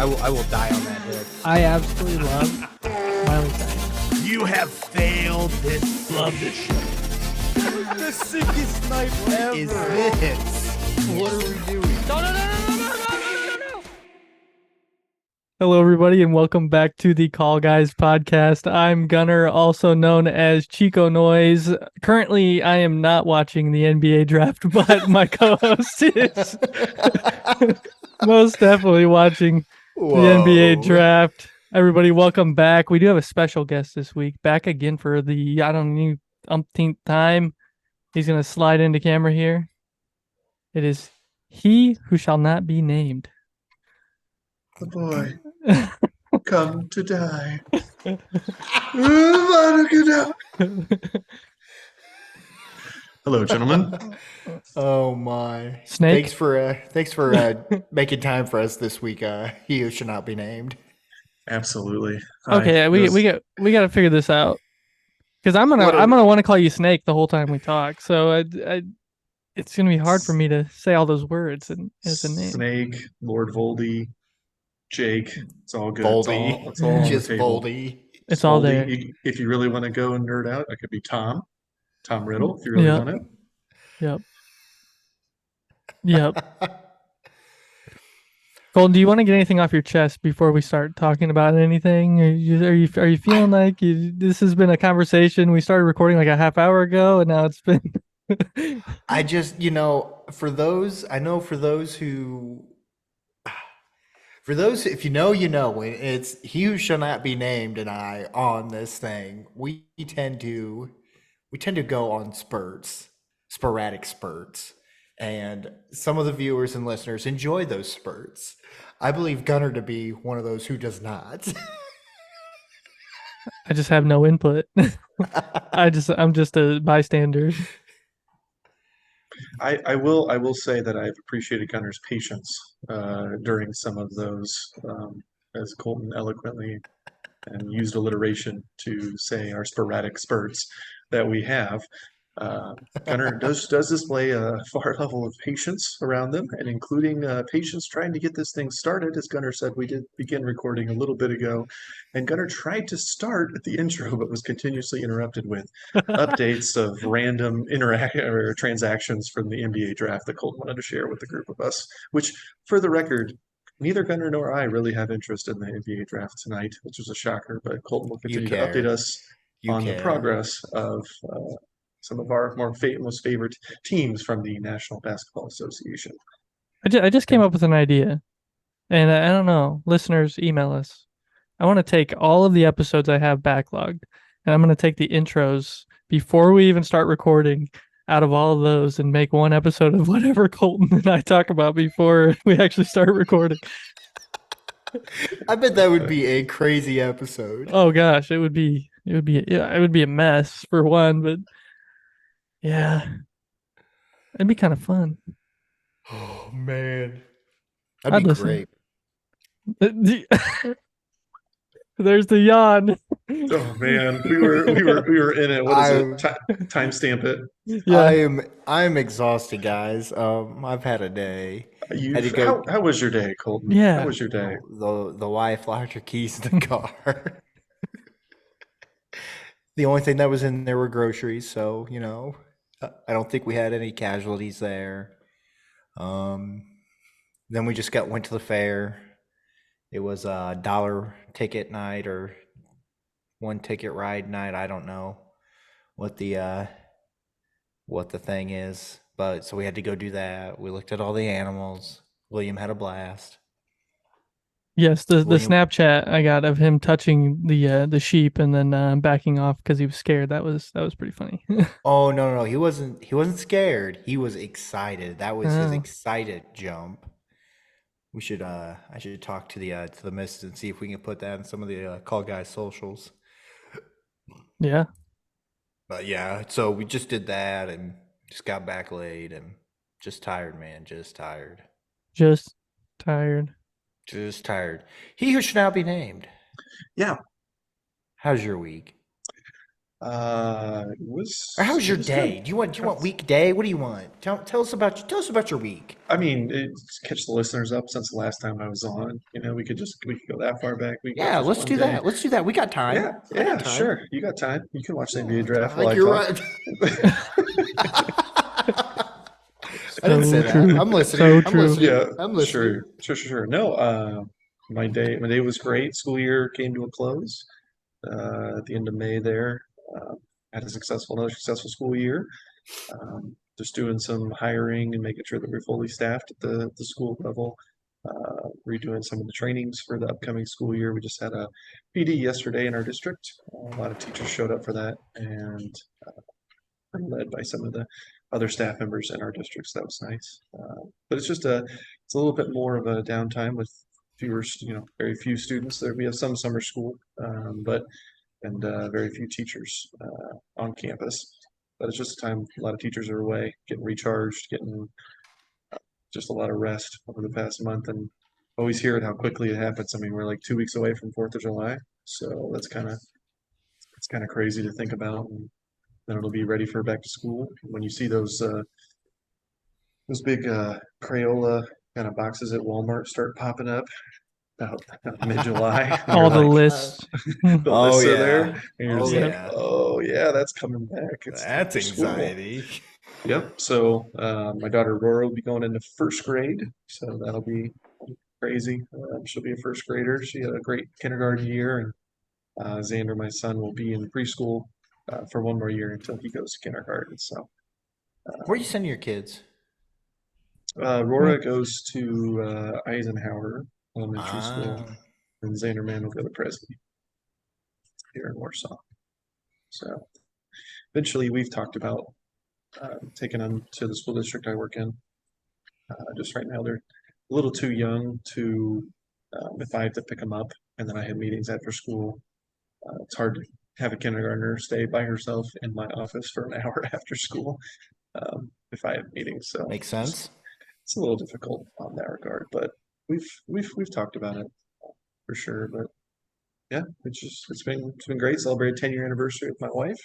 I will die on that hill. I absolutely love Miley Cyrus. You have failed this. Love this show. The sickest night ever. Is this? What are we doing? No. Hello, everybody, and welcome back to the Call Guys podcast. I'm Gunnar, also known as Chico Noise. Currently, I am not watching the NBA draft, but my co-host is most definitely watching the NBA draft. Everybody, welcome back. We do have a special guest this week, back again for the, umpteenth time. He's going to slide into camera here. It is he who shall not be named. The boy come to die. Hello, gentlemen. Oh my! Snake. Thanks for making time for us this week. He who should not be named. Absolutely. Okay, we got to figure this out because I'm gonna want to call you Snake the whole time we talk. So it's gonna be hard for me to say all those words and as a name. Snake, Lord Voldy, Jake. It's all good. Voldy. It's all on the Just table. Voldy. It's all Voldy. there. If you really want to go and nerd out, it could be Tom Riddle. If you really want it. Yep. Colton, do you want to get anything off your chest before we start talking about anything? Are you feeling like this has been a conversation? We started recording like a half hour ago, and now it's been. I just, for those if you know, it's he who shall not be named and I on this thing. We tend to go on sporadic spurts. And some of the viewers and listeners enjoy those spurts. I believe Gunnar to be one of those who does not. I just have no input. I'm just a bystander. I will say that I've appreciated Gunner's patience during some of those, as Colton eloquently and used alliteration to say our sporadic spurts that we have. Gunner does display a far level of patience around them, and including patience trying to get this thing started. As Gunner said, we did begin recording a little bit ago, and Gunner tried to start at the intro, but was continuously interrupted with updates of random or transactions from the NBA draft that Colton wanted to share with the group of us. Which, for the record, neither Gunner nor I really have interest in the NBA draft tonight, which is a shocker. But Colton will continue to update us on the progress of some of our most favorite teams from the National Basketball Association. I just came up with an idea, and I don't know. Listeners, email us. I want to take all of the episodes I have backlogged, and I'm going to take the intros before we even start recording out of all of those and make one episode of whatever Colton and I talk about before we actually start recording. I bet that would be a crazy episode. Oh gosh, it would be a mess for one, but yeah, it'd be kind of fun. Oh man, that'd be great. There's the yawn. Oh man, we were in it. What is it? Timestamp it. Yeah. I'm exhausted, guys. I've had a day. How was your day, Colton? Yeah. How was your day? The wife locked her keys in the car. The only thing that was in there were groceries, so I don't think we had any casualties there. Then we just went to the fair. It was a $1 ticket night or one ticket ride night. I don't know what the thing is, but so we had to go do that. We looked at all the animals. William had a blast. Yes, the Snapchat I got of him touching the sheep and then backing off because he was scared. That was pretty funny. Oh no, he wasn't scared. He was excited. That was his excited jump. We should I should talk to the missus and see if we can put that in some of the Call Guys socials. Yeah. But yeah, so we just did that and just got back late and just tired, man. Just tired. Just tired. Just tired. He who should now be named. Yeah. How's your week? It was Or how's it your was good. day? Do you want weekday? What do you want? Tell us about your week. I mean, catch the listeners up since the last time I was on. We could go that far back. We could go Yeah, just let's one do day. that. Let's do that. We got time. Yeah, I got yeah, time. sure. You got time. You can watch the NBA Yeah, draft I while think I you're talk. right. I didn't say So that. true. I'm listening. So I'm true. listening. Yeah, I'm listening. sure. No, my day was great. School year came to a close at the end of May. There, uh, had another successful school year. Just doing some hiring and making sure that we're fully staffed at the school level. Redoing some of the trainings for the upcoming school year. We just had a PD yesterday in our district. A lot of teachers showed up for that, and led by some of the other staff members in our districts. That was nice. But it's a little bit more of a downtime with very few students. There we have some summer school, but and very few teachers on campus. But it's just a time a lot of teachers are away, getting recharged, getting just a lot of rest over the past month, and always hear it how quickly it happens. I mean, we're like 2 weeks away from Fourth of July, so it's kind of crazy to think about. And then it'll be ready for back to school. When you see those big Crayola kind of boxes at Walmart start popping up about mid-July, and you're All the like, lists. the Oh lists are there, yeah. and you're Oh just like, Yep. yeah. oh yeah, that's coming back. It's time That's for school. anxiety. Yep. So my daughter Aurora will be going into first grade, so that'll be crazy. She'll be a first grader. She had a great kindergarten year, and Xander, my son, will be in preschool for one more year until he goes to kindergarten. So Where are you sending your kids? Aurora goes to Eisenhower Elementary School, Ah. and Xanderman will go to Presby here in Warsaw. So eventually, we've talked about taking them to the school district I work in. Just right now, they're a little too young to, if I have to pick them up and then I have meetings after school, it's hard to have a kindergartner stay by herself in my office for an hour after school if I have meetings. So Makes just sense. it's a little difficult on that regard, but we've talked about it for sure. But yeah, it's been great. Celebrated 10-year anniversary with my wife.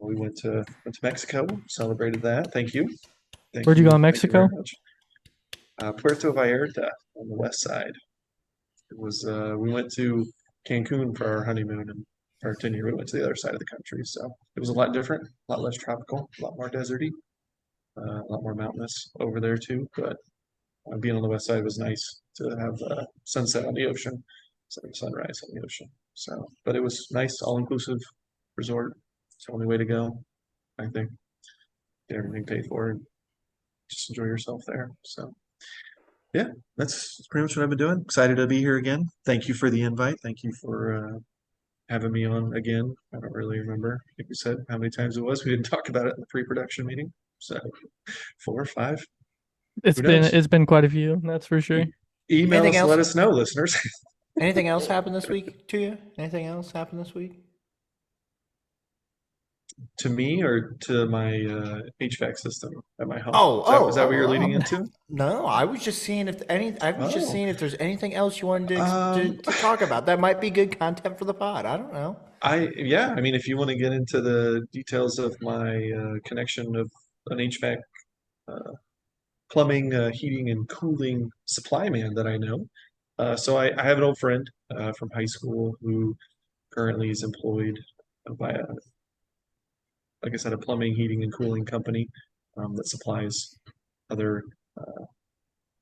We went to Mexico, celebrated that. Thank you. Where'd you go in Thank you very Mexico? much. Puerto Vallarta on the west side. It was we went to Cancun for our honeymoon, and our 10-year we went to the other side of the country. So it was a lot different, a lot less tropical, a lot more deserty, a lot more mountainous over there too. But being on the west side was nice to have sunset on the ocean, sunrise on the ocean. So, but it was nice, all-inclusive resort. It's the only way to go, I think. Get everything paid for and just enjoy yourself there. So. Yeah, that's pretty much what I've been doing. Excited to be here again. Thank you for the invite. Thank you for having me on again. I don't really remember, like you said, how many times it was. We didn't talk about it in the pre-production meeting. So 4 or 5, It's who been knows? it's been quite a few, that's for sure. Email Anything us to let else? us know, listeners. Anything else happened this week to you? Anything else happened this week? To me or to my HVAC system at my home. Oh, Is that what you're leading oh. into? No, I was just seeing if any. I was just Oh, seeing if there's anything else you wanted um, to talk about. That might be good content for the pod. I don't know. yeah, I mean, if you want to get into the details of my connection of an HVAC plumbing, heating, and cooling supply man that I know. So I have an old friend from high school who currently is employed by like I said, a plumbing, heating, and cooling company that supplies other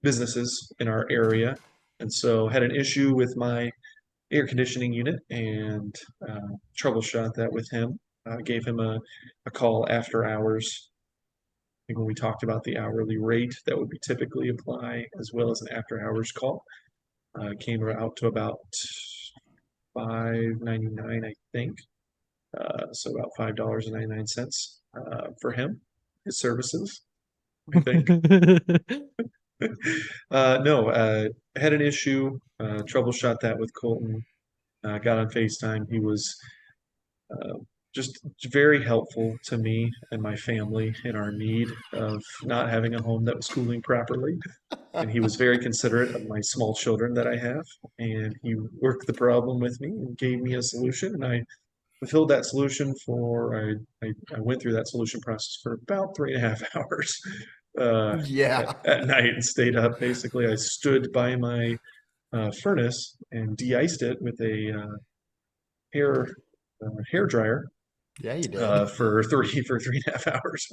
businesses in our area. And so had an issue with my air conditioning unit and troubleshot that with him. Gave him a call after hours think when we talked about the hourly rate that would be typically apply as well as an after hours call, came out to about $5.99, I think. So about $5.99 for him, his services, I think. No, had an issue, troubleshot that with Colton, got on FaceTime. He was uh, just very helpful to me and my family in our need of not having a home that was cooling properly. And he was very considerate of my small children that I have. And he worked the problem with me and gave me a solution. And I filled that solution for I went through that solution process for about 3.5 hours Yeah. at night and stayed up. Basically, I stood by my furnace and de-iced it with a hair hair dryer Yeah, you did. for 3.5 hours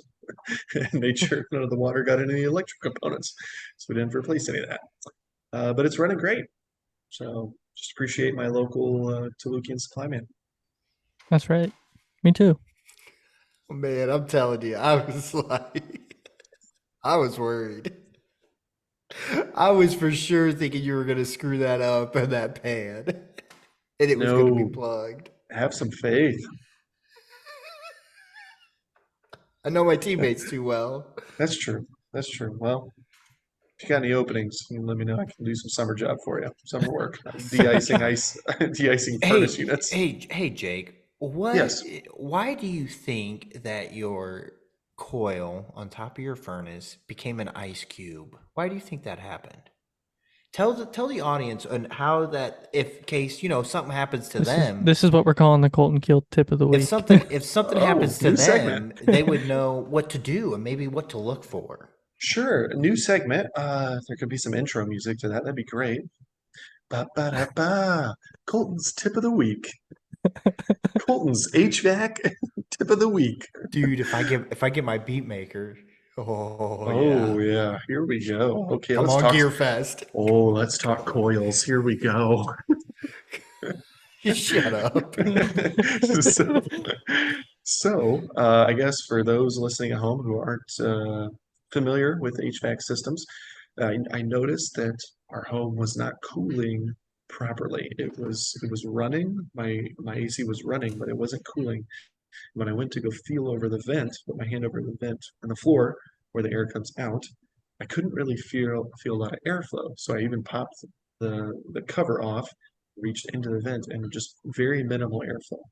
and made sure none of the water got into the electric components, so we didn't replace any of that. But it's running great, so just appreciate my local Tolukian supply man. That's right. Me too. Man, I'm telling you, I was like, I was worried. I was for sure thinking you were going to screw that up in that pan and it was going to be No, plugged. have some faith. I know my teammates too well. That's true. That's true. Well, if you got any openings, you can let me know. I can do some summer job for you, summer work, de-icing de-icing furnace Hey, units. hey, Jake. Yes. Why do you think that your coil on top of your furnace became an ice cube? Why do you think that happened? Tell the audience on how that, if case something happens to them, This is what we're calling the Colton Keel tip of the week. if something happens to new them, segment. they would know what to do and maybe what to look for. Sure. A new segment. There could be some intro music to that. That'd be great. Ba ba da ba. Colton's tip of the week. Colton's HVAC tip of the week. Dude, if I get my beat maker, Oh yeah. Here we go. Okay, come let's on, talk. Gear Fest. Oh, let's talk coils. Here we go. Shut up. so, I guess for those listening at home who aren't familiar with HVAC systems, I noticed that our home was not cooling properly. It was running. My AC was running, but it wasn't cooling. When I went to go feel over the vent, put my hand over the vent on the floor where the air comes out, I couldn't really feel a lot of airflow. So I even popped the cover off, reached into the vent, and just very minimal airflow.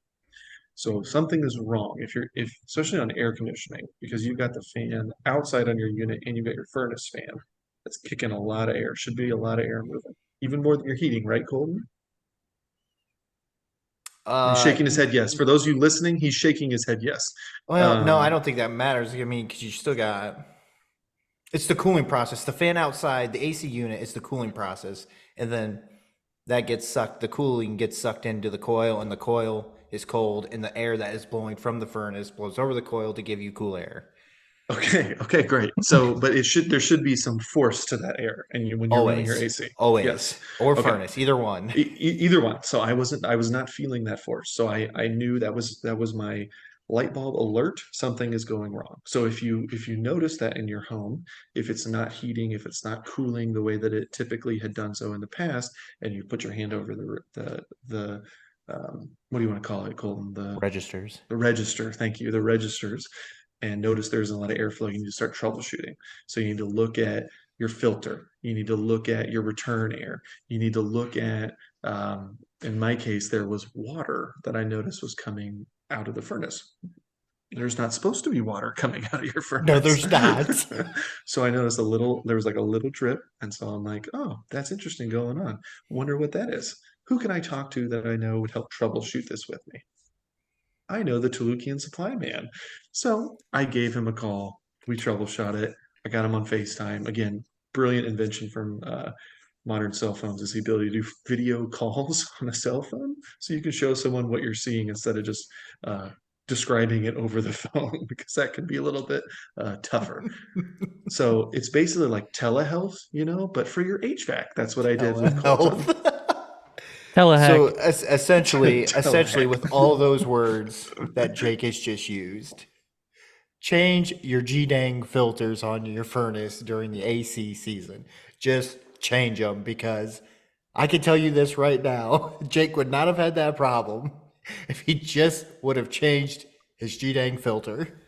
So something is wrong if especially on air conditioning, because you've got the fan outside on your unit and you've got your furnace fan that's kicking a lot of air. Should be a lot of air moving. Even more than your heating, right, Colton? He's shaking his head yes. For those of you listening, he's shaking his head yes. Well, no, I don't think that matters. I mean, because you still got it's the cooling process. The fan outside, the AC unit is the cooling process, and then that gets sucked. The cooling gets sucked into the coil, and the coil is cold, and the air that is blowing from the furnace blows over the coil to give you cool air. Okay, great. So, but there should be some force to that air, and when you're running your AC, Always, yes, or okay. furnace, either one. Either one. So I was not feeling that force. So I knew that was my light bulb alert. Something is going wrong. So if you notice that in your home, if it's not heating, if it's not cooling the way that it typically had done so in the past, and you put your hand over the what do you want to call it, Colton? Registers. The register. Thank you. The registers. And notice there's a lot of airflow. You need to start troubleshooting. So you need to look at your filter. You need to look at your return air. You need to look at, in my case, there was water that I noticed was coming out of the furnace. There's not supposed to be water coming out of your furnace. No, there's not. So I noticed there was like a little drip. And so I'm like, oh, that's interesting going on. Wonder what that is. Who can I talk to that I know would help troubleshoot this with me? I know the Tolukian supply man. So I gave him a call. We troubleshot it. I got him on FaceTime. Again, brilliant invention from modern cell phones is the ability to do video calls on a cell phone. So you can show someone what you're seeing instead of just describing it over the phone, because that can be a little bit tougher. So it's basically like telehealth, but for your HVAC. That's what I did with Colton. Telehack. So essentially, Telehack. with all those words that Jake has just used, change your G-dang filters on your furnace during the AC season. Just change them, because I can tell you this right now, Jake would not have had that problem if he just would have changed his G-dang filter.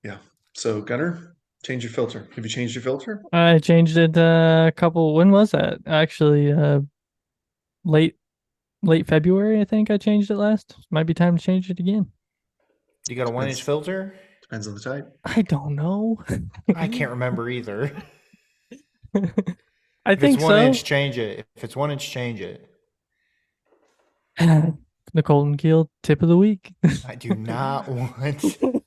Yeah. So Gunnar, change your filter. Have you changed your filter? I changed it a couple. When was that? Actually, late February, I think I changed it last. Might be time to change it again. You got a 1-inch filter? Depends on the type. I don't know. I can't remember either. I If think it's 1 so. inch, change it. If it's 1 inch, change it. The Colton Keel tip of the week. I do not want. I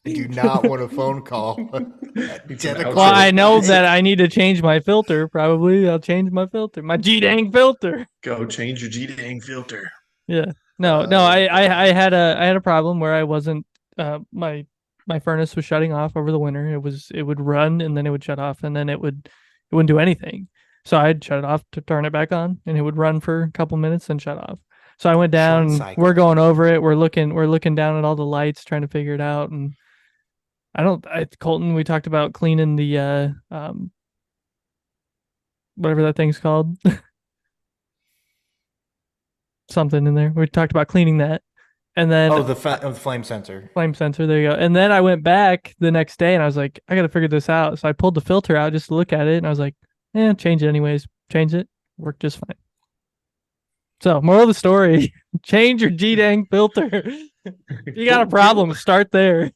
do not want a phone call at Need some 10 outro. Well, o'clock. I know at that night. I need to change my filter. Probably, I'll change my filter. My G-dang filter. Go change your G-dang filter. Yeah. No, Oh, I had a problem where I wasn't my furnace was shutting off over the winter. It would run and then it would shut off and then it wouldn't do anything. So I'd shut it off to turn it back on and it would run for a couple minutes and shut off. So I went down Short and cycle. we're going over it. We're looking down at all the lights trying to figure it out and Colton, we talked about cleaning the whatever that thing's called. Something in there. We talked about cleaning that. And then Oh, the flame sensor. flame sensor. There you go. And then I went back the next day and I was like, I got to figure this out. So I pulled the filter out just to look at it. And I was like, change it anyways. Change it. Worked just fine. So, moral of the story, change your G-dang filter. If you got a problem, start there.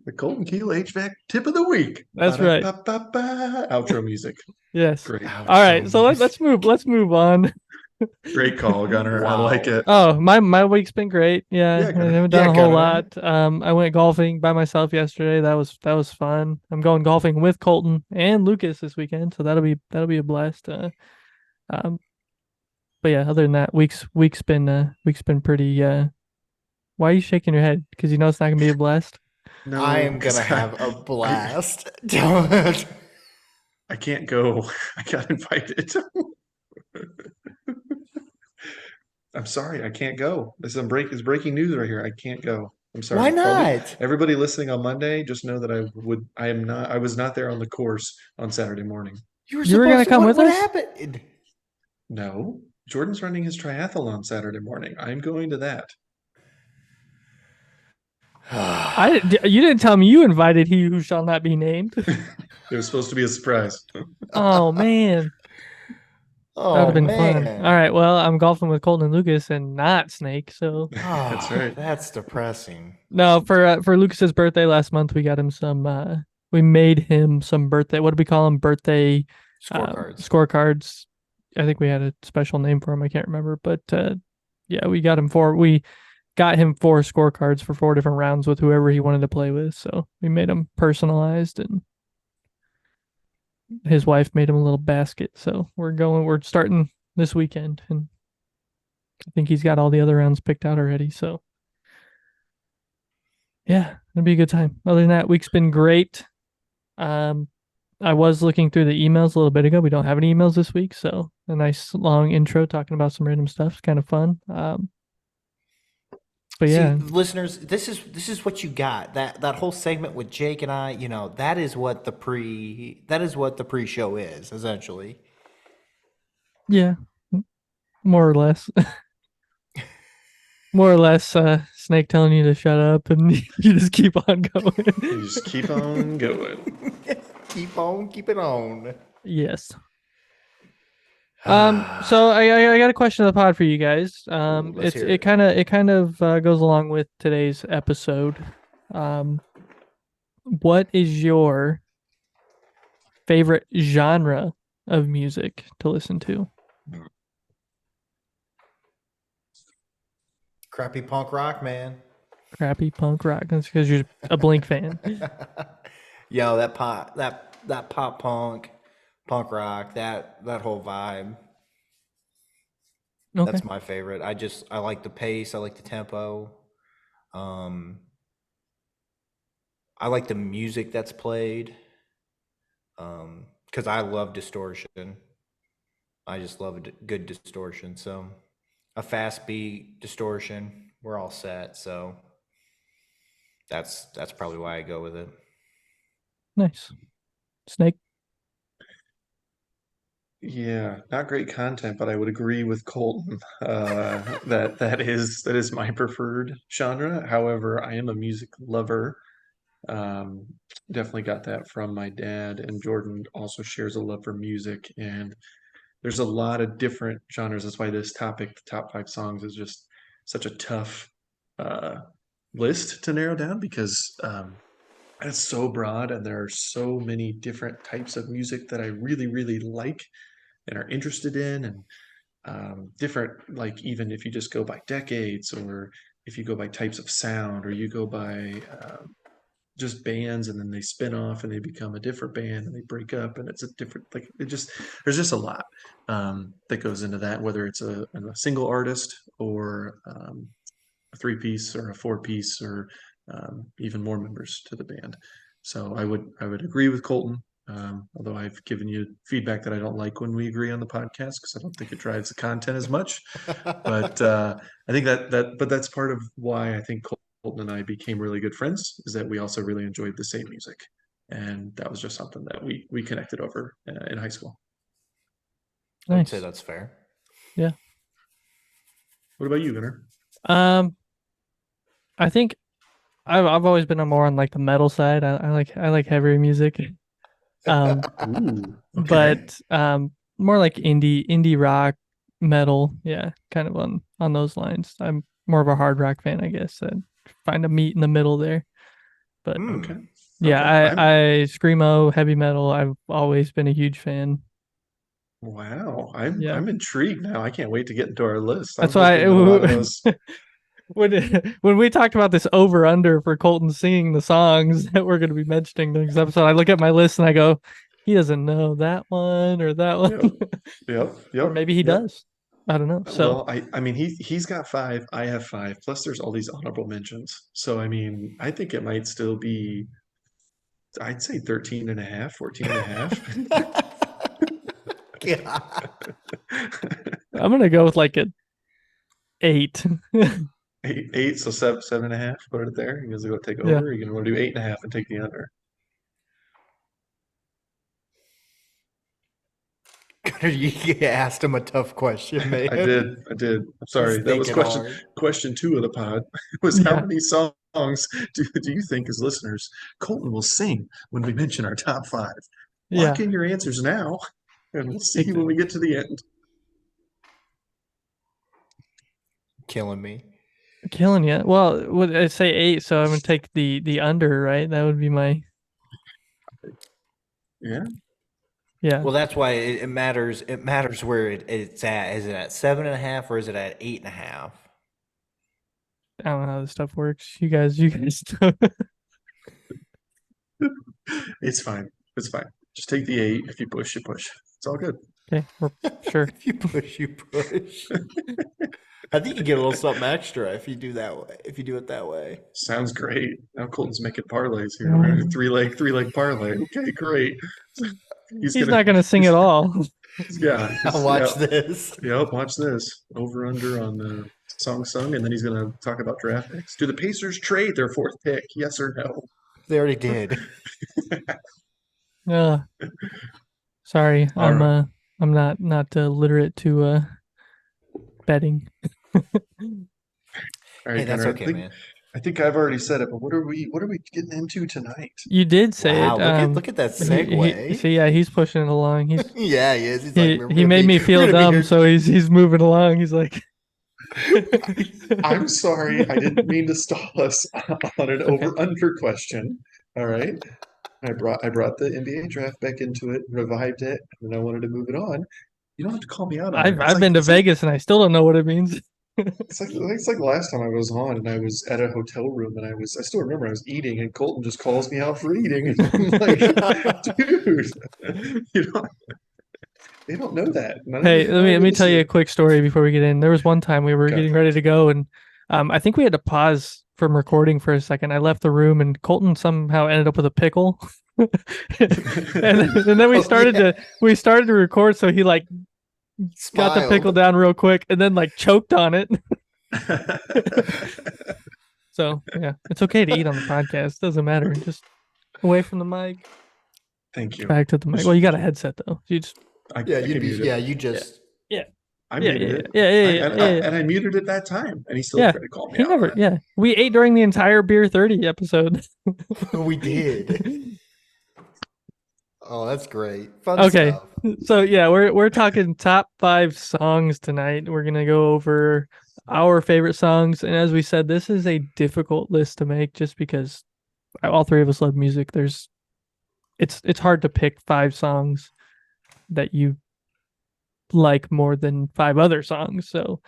The Colton Keel HVAC tip of the week. That's right. Ba-da-ba-ba-ba. Outro music. Yes. Great. All right. So let's move on. Great call, Gunner. I Wow. like it. Oh, my week's been great. Yeah, Yeah, I Gunnar. haven't done Yeah, a whole Gunnar. lot. I went golfing by myself yesterday. That was fun. I'm going golfing with Colton and Lucas this weekend, so that'll be a blast. But yeah, other than that, week's been pretty. Why are you shaking your head? Because you know it's not gonna be a blast. No, I am 'cause gonna have a blast. I can't go. I got invited. I'm sorry, I can't go. It's breaking news right here. I can't go. I'm sorry. Why not? Everybody listening on Monday, just know that I was not there on the course on Saturday morning. You were gonna come with what us? happened? No. Jordan's running his triathlon on Saturday morning. I'm going to that. You didn't tell me you invited he who shall not be named. It was supposed to be a surprise. Oh man, that would Oh have been man. fun. All right, well, I'm golfing with Colton and Lucas and not Snake, so. That's right. That's depressing. No, for Lucas's birthday last month, we got him some. We made him some birthday. What do we call them? Birthday Scorecards. Scorecards. I think we had a special name for him. I can't remember, but yeah, we got him four scorecards for 4 different rounds with whoever he wanted to play with. So we made them personalized, and his wife made him a little basket. So we're starting this weekend, and I think he's got all the other rounds picked out already. So. Yeah, it'll be a good time. Other than that, week's been great. I was looking through the emails a little bit ago. We don't have any emails this week, so a nice long intro talking about some random stuff. It's kind of fun. But yeah, See, listeners, this is what you got. That whole segment with Jake and I, that is what the pre-show is, essentially. yeah, more or less. More or less, Snake telling you to shut up and you just keep on going. You just keep on going. Keep on keeping on. Yes. So I got a question of the pod for you guys. Let's hear It kind of goes along with today's episode. What is your favorite genre of music to listen to? Crappy punk rock, man. Crappy punk rock. That's because you're a Blink fan. Yo, that pop punk rock, that whole vibe. Okay. That's my favorite. I like the pace, I like the tempo. I like the music that's played. Because I love distortion. I just love a good distortion. So a fast beat distortion, we're all set. So that's probably why I go with it. Nice. Snake. Yeah, not great content, but I would agree with Colton that is my preferred genre. However, I am a music lover. Definitely got that from my dad, and Jordan also shares a love for music. And there's a lot of different genres. That's why this topic, the top 5 songs, is just such a tough list to narrow down because it's so broad and there are so many different types of music that I really, really like and are interested in, and different, like even if you just go by decades or if you go by types of sound, or you go by just bands, and then they spin off and they become a different band and they break up and it's a different, like, there's just a lot that goes into that, whether it's a single artist, or a three-piece or a four-piece, or even more members to the band. So I would agree with Colton, although I've given you feedback that I don't like when we agree on the podcast, because I don't think it drives the content as much. But I think but that's part of why I think Colton and I became really good friends, is that we also really enjoyed the same music, and that was just something that we connected over in high school. I'd say Nice. that's fair. Yeah. What about you, Gunnar? I think I've always been more on like the metal side. I like heavier music. Ooh, okay. But more like indie rock, metal. Yeah, kind of on those lines. I'm more of a hard rock fan, I guess. And find a meet in the middle there. But Okay. yeah, Okay. I screamo, heavy metal. I've always been a huge fan. Wow, Yeah. I'm intrigued now. I can't wait to get into our list. That's I'm why hoping that a lot of those. when we talked about this over under for Colton singing the songs that we're going to be mentioning next episode, I look at my list and I go, he doesn't know that one or that one. Yep. Or maybe he Yep. does. I don't know. So Well, I mean he's got 5, I have 5, plus there's all these honorable mentions. So I mean, I think it might still be, I'd say 13 and a half, 14 and a half. God. I'm going to go with like an 8. Eight, so seven and a half, put it there. You guys go take over. Yeah. You're gonna want to do 8.5 and take the under. You asked him a tough question, man. I did. I'm sorry. He's That was thinking question hard. question 2 of the pod. It was how Yeah. many songs do you think, as listeners, Colton will sing when we mention our top 5? Yeah. Lock in your answers now, and we'll see when we get to the end. Killing me. Killing you. Well, would I say 8? So I'm going to take the under, right? That would be my. Yeah. Yeah. Well, that's why it matters. It matters where it's at. Is it at 7.5 or is it at 8.5? I don't know how this stuff works. You guys know. It's fine. It's fine. Just take the 8. If you push, you push. It's all good. Okay, we're sure. If you push, you push. I think you get a little something extra if you do that way. If you do it that way. Sounds great. Now Colton's making parlays here. Right? Three leg parlay. Okay, great. He's not going to sing at all. Yeah. I'll watch this. Yep, watch this. Over under on the song sung, and then he's going to talk about draft picks. Do the Pacers trade their 4th pick? Yes or no? They already did. Sorry, All right. I'm not literate to betting. All right, Hey, that's Connor, okay, man. I think I've already said it, but what are we getting into tonight? You did say Wow, it. look at that he- segue. see, yeah, he's pushing it along. He's Yeah, he is. He's he, like, he made me feel dumb, so he's moving along. He's like, I'm sorry, I didn't mean to stall us on an over/under question. All right, I brought the NBA draft back into it, revived it, and then I wanted to move it on. You don't have to call me out on it. I've been to Vegas and I still don't know what it means. It's like last time I was on, and I was at a hotel room, and I still remember I was eating, and Colton just calls me out for eating, and I'm like, dude, they don't know that. Hey, let me tell you a quick story before we get in. There was one time we were getting ready to go, and I think we had to pause from recording for a second. I left the room, and Colton somehow ended up with a pickle, and then we started to record. So he like got the pickle down real quick, and then like choked on it. So yeah, it's okay to eat on the podcast. Doesn't matter. Just away from the mic. Thank you. Back to the mic. Well, you got a headset though. You just I muted it. I muted it. And I muted it that time, and he still tried to call me out on it. We ate during the entire Beer 30 episode. We did. Oh, that's great. Fun Okay. stuff. So yeah, we're talking top 5 songs tonight. We're gonna go over our favorite songs, and as we said, this is a difficult list to make just because all 3 of us love music. It's hard to pick 5 songs that you like more than 5 other songs. So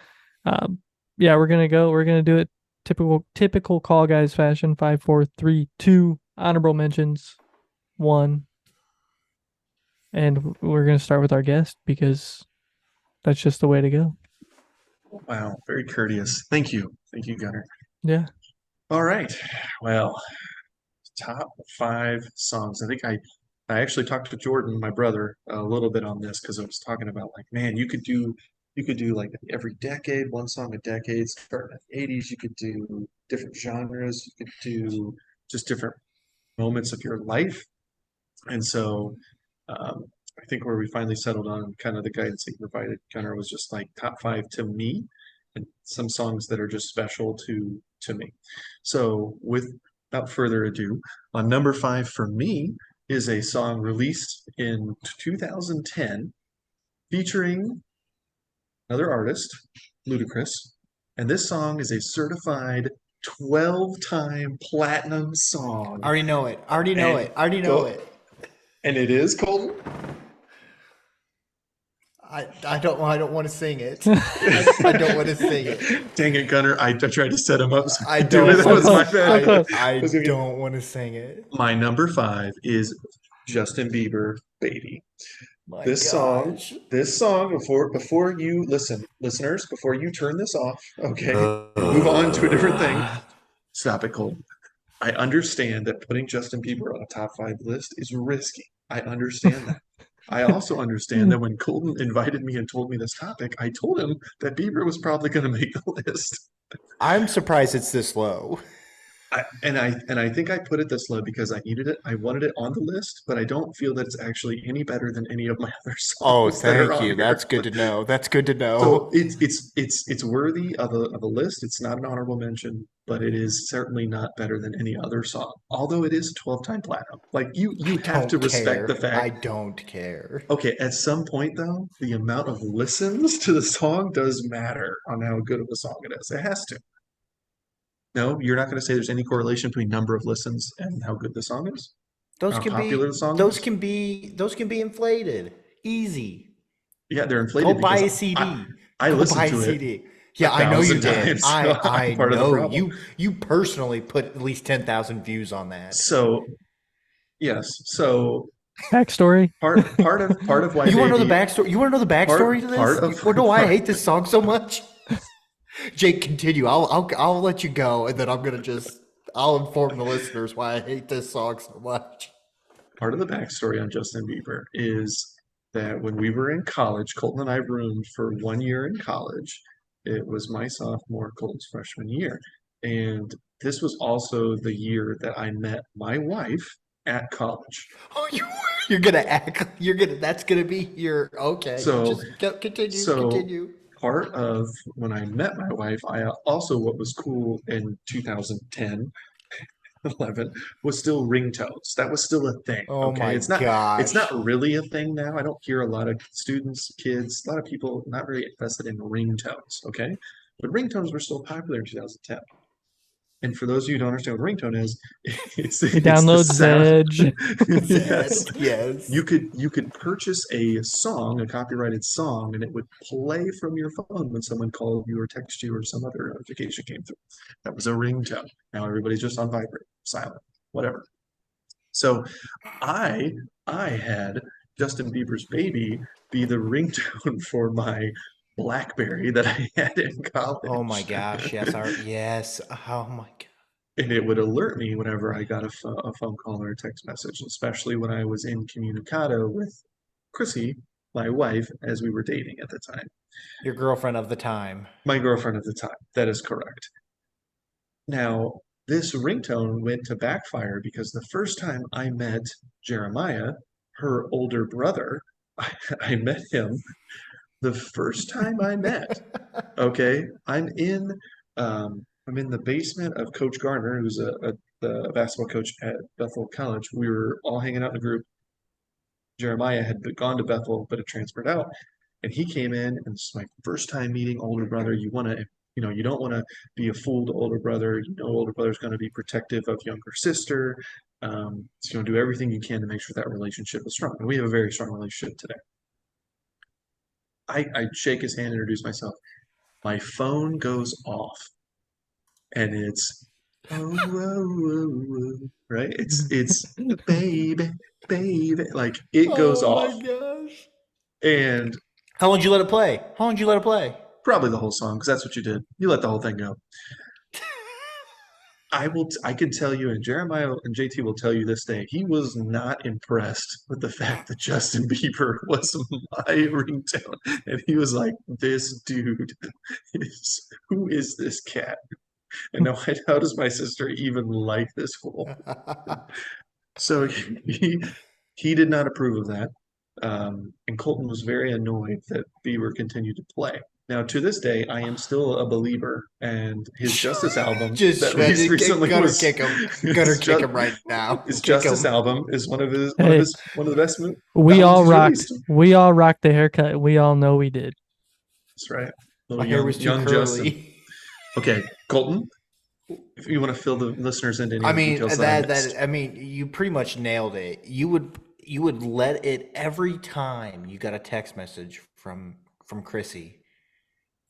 yeah, we're gonna do it typical call guys fashion. 5, 4, 3, 2. Honorable mentions. 1. And we're gonna start with our guest because that's just the way to go. Wow, very courteous. Thank you, Gunnar. Yeah. All right, well, top 5 songs. I think I actually talked to Jordan, my brother, a little bit on this because I was talking about like, man, you could do like every decade, one song a decade, starting at the 80s. You could do different genres. You could do just different moments of your life. And so um, I think where we finally settled on kind of the guidance that you provided, Gunnar, was just like top 5 to me and some songs that are just special to me. So without further ado, on number 5 for me is a song released in 2010 featuring another artist, Ludacris. And this song is a certified 12-time platinum song. I already know it. I already know And it. I already go- know it. And it is Colton. I don't want to sing it. I don't want to sing it. Dang it, Gunnar. I tried to set him up. So I do don't. it. That was my So bad. close. I was gonna get- don't want to sing it. My number 5 is Justin Bieber, Baby. My This gosh. song, before you listen, listeners, before you turn this off, okay, move on to a different thing. Stop it, Colton. I understand that putting Justin Bieber on a top 5 list is risky. I understand that. I also understand that when Colton invited me and told me this topic, I told him that Bieber was probably going to make the list. I'm surprised it's this low. I think I put it this low because I needed it. I wanted it on the list, but I don't feel that it's actually any better than any of my other songs. Oh, that are thank on you. here. That's good to know. That's good to know. So it's worthy of a list. It's not an honorable mention, but it is certainly not better than any other song. Although it is 12-time platinum. Like you have to Don't respect the care. fact. I don't care. Okay, at some point though, the amount of listens to the song does matter on how good of a song it is. It has to. No, you're not going to say there's any correlation between number of listens and how good the song is? Those How can popular be the song those is? can be inflated. Easy. Yeah, they're inflated Go buy a because CD. I Go listened buy a to it CD. Yeah, I know you 1,000 did. times, so I I'm part of the know problem. you personally put at least 10,000 views on that. So yes, so Backstory. part of why You want to know Baby the backstory? You want to know the backstory to this? part of- You want to know why I hate this song so much? Jake, continue. I'll let you go, and then I'll inform the listeners why I hate this song so much. part of the backstory on Justin Bieber is that when we were in college, Colton and I roomed for 1 year in college. It was my sophomore, Colton's freshman year. And this was also the year that I met my wife at college. Oh, you're gonna act. That's gonna be your okay. So- Continue. so- Continue. Part of when I met my wife, I also, what was cool in 2010, 11, was still ringtones. That was still a thing. Oh Okay, my it's gosh. not really a thing now. I don't hear a lot of students, kids, a lot of people not really invested in ringtones. Okay, but ringtones were still popular in 2010. And for those of you who don't understand what a ringtone is, it's You the download sound- Zedge. Yes. Yes. You could purchase a song, a copyrighted song, and it would play from your phone when someone called you or texted you or some other notification came through. That was a ringtone. Now everybody's just on vibrate, silent, whatever. So I had Justin Bieber's Baby be the ringtone for my BlackBerry that I had in college. Oh my gosh. Yes. Yes. Oh my god. And it would alert me whenever I got a phone call or a text message, especially when I was incommunicado with Chrissy, my wife, as we were dating at the time. Your girlfriend of the time. My girlfriend at the time. That is correct. Now, this ringtone went to backfire because the first time I met Jeremiah, her older brother, I met him the first time I met. Okay, I'm in the basement of Coach Garner, who's the basketball coach at Bethel College. We were all hanging out in a group. Jeremiah had gone to Bethel, but had transferred out, and he came in, and this is my first time meeting older brother. You don't want to be a fool to older brother. You know, older brother's going to be protective of younger sister. So do everything you can to make sure that relationship is strong. And we have a very strong relationship today. I shake his hand, introduce myself. My phone goes off. and it's right. It's baby, baby. Like it goes Oh my off, gosh. and How long did you let it play? How long did you let it play? probably the whole song because that's what you did. You let the whole thing go. I can tell you, and Jeremiah and JT will tell you this day, he was not impressed with the fact that Justin Bieber was my ringtone. And he was like, this dude who is this cat? And now, how does my sister even like this fool? So he did not approve of that. And Colton was very annoyed that Bieber continued to play. Now, to this day, I am still a believer, and his Justice album Just that shred released it. recently Gutter was kick him. Gutter kick him right now. his Kick Justice him. album is Hey, one of the best we albums all he's rocked. released. We all rocked the haircut. We all know we did. That's right. My Little hair was too young Justin. curly. Okay, Colton, if you want to fill the listeners into any I of the mean details that I missed. I mean you pretty much nailed it. You would let it every time you got a text message from Chrissy.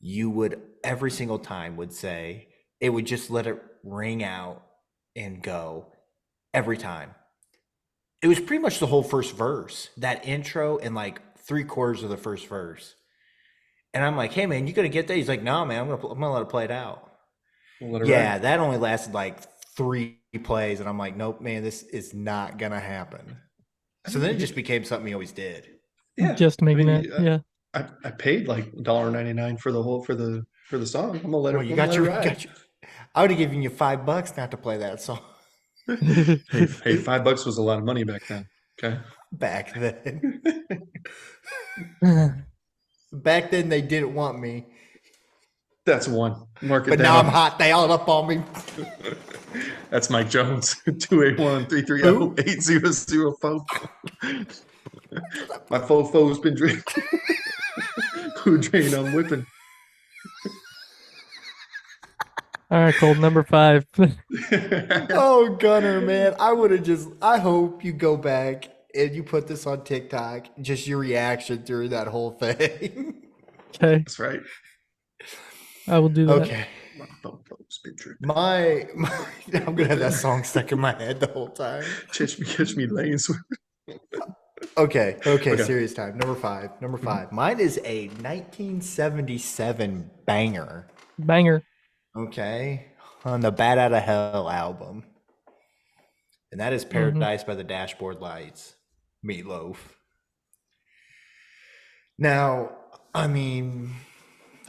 You would every single time would say it would just let it ring out and go every time. It was pretty much the whole first verse, that intro and like 3/4 of the first verse. And I'm like, hey man, you gonna get that? He's like, no man, I'm gonna let it play it out. We'll let it Yeah, ride. that only lasted like 3 plays, and I'm like, nope, man, this is not gonna happen. So then it just became something he always did. Yeah, Just making I mean, it. Yeah. I paid like $1.99 for the whole for the song. I'm gonna let Well, it. you I'm gonna got let your, it ride. I would have given you $5 not to play that song Hey, $5 was a lot of money back then. Okay. back then. Back then they didn't want me, That's one. Mark it but now I'm down. hot. They all up on me. That's Mike Jones. 281-330-8004. My foe's been drinking. Who drain I'm whipping. All right, Colt, number 5. Oh, Gunner, man, I hope you go back and you put this on TikTok. Just your reaction through that whole thing. Okay, That's right. I will do that. Okay. My foe's been drinking. I'm gonna have that song stuck in my head the whole time. Catch me laying swimming. Okay, Okay. serious time. Number five. Mine is a 1977 banger. Banger. Okay, on the Bat Out of Hell album, and that is Paradise by the Dashboard Lights, Meatloaf. Now, I mean,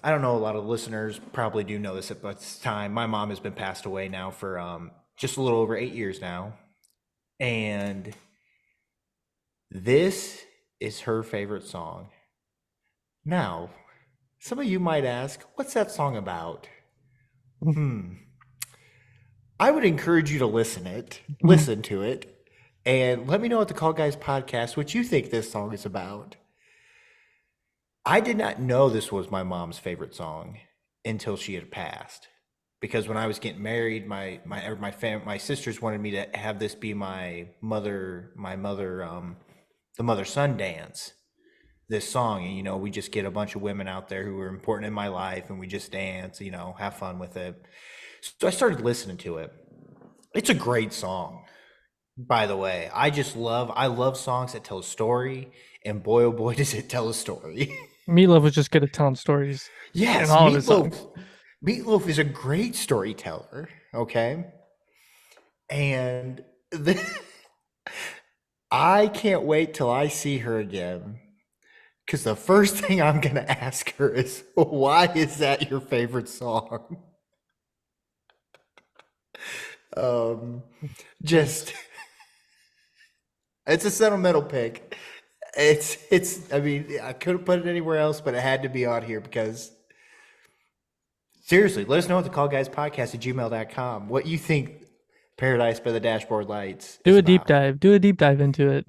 I don't know, a lot of listeners probably do know this at this time. My mom has been passed away now for just a little over 8 years now, and this is her favorite song. Now, some of you might ask, what's that song about? I would encourage you to listen to it, and let me know at the Call Guys podcast what you think this song is about. I did not know this was my mom's favorite song until she had passed, because when I was getting married, my sisters wanted me to have this be the mother-son dance, this song. And we just get a bunch of women out there who are important in my life, and we just dance, have fun with it. So I started listening to it. It's a great song, by the way. I love songs that tell a story, and boy, oh boy, does it tell a story. Meatloaf was just good at telling stories. Yes, in all of his songs. Meatloaf is a great storyteller, okay? And I can't wait till I see her again, because the first thing I'm going to ask her is, why is that your favorite song? Just it's a sentimental pick. I mean, I couldn't put it anywhere else, but it had to be on here because seriously, let us know at the callguyspodcast@gmail.com what you think Paradise by the Dashboard Lights Do is a deep about. dive. Do a deep dive into it.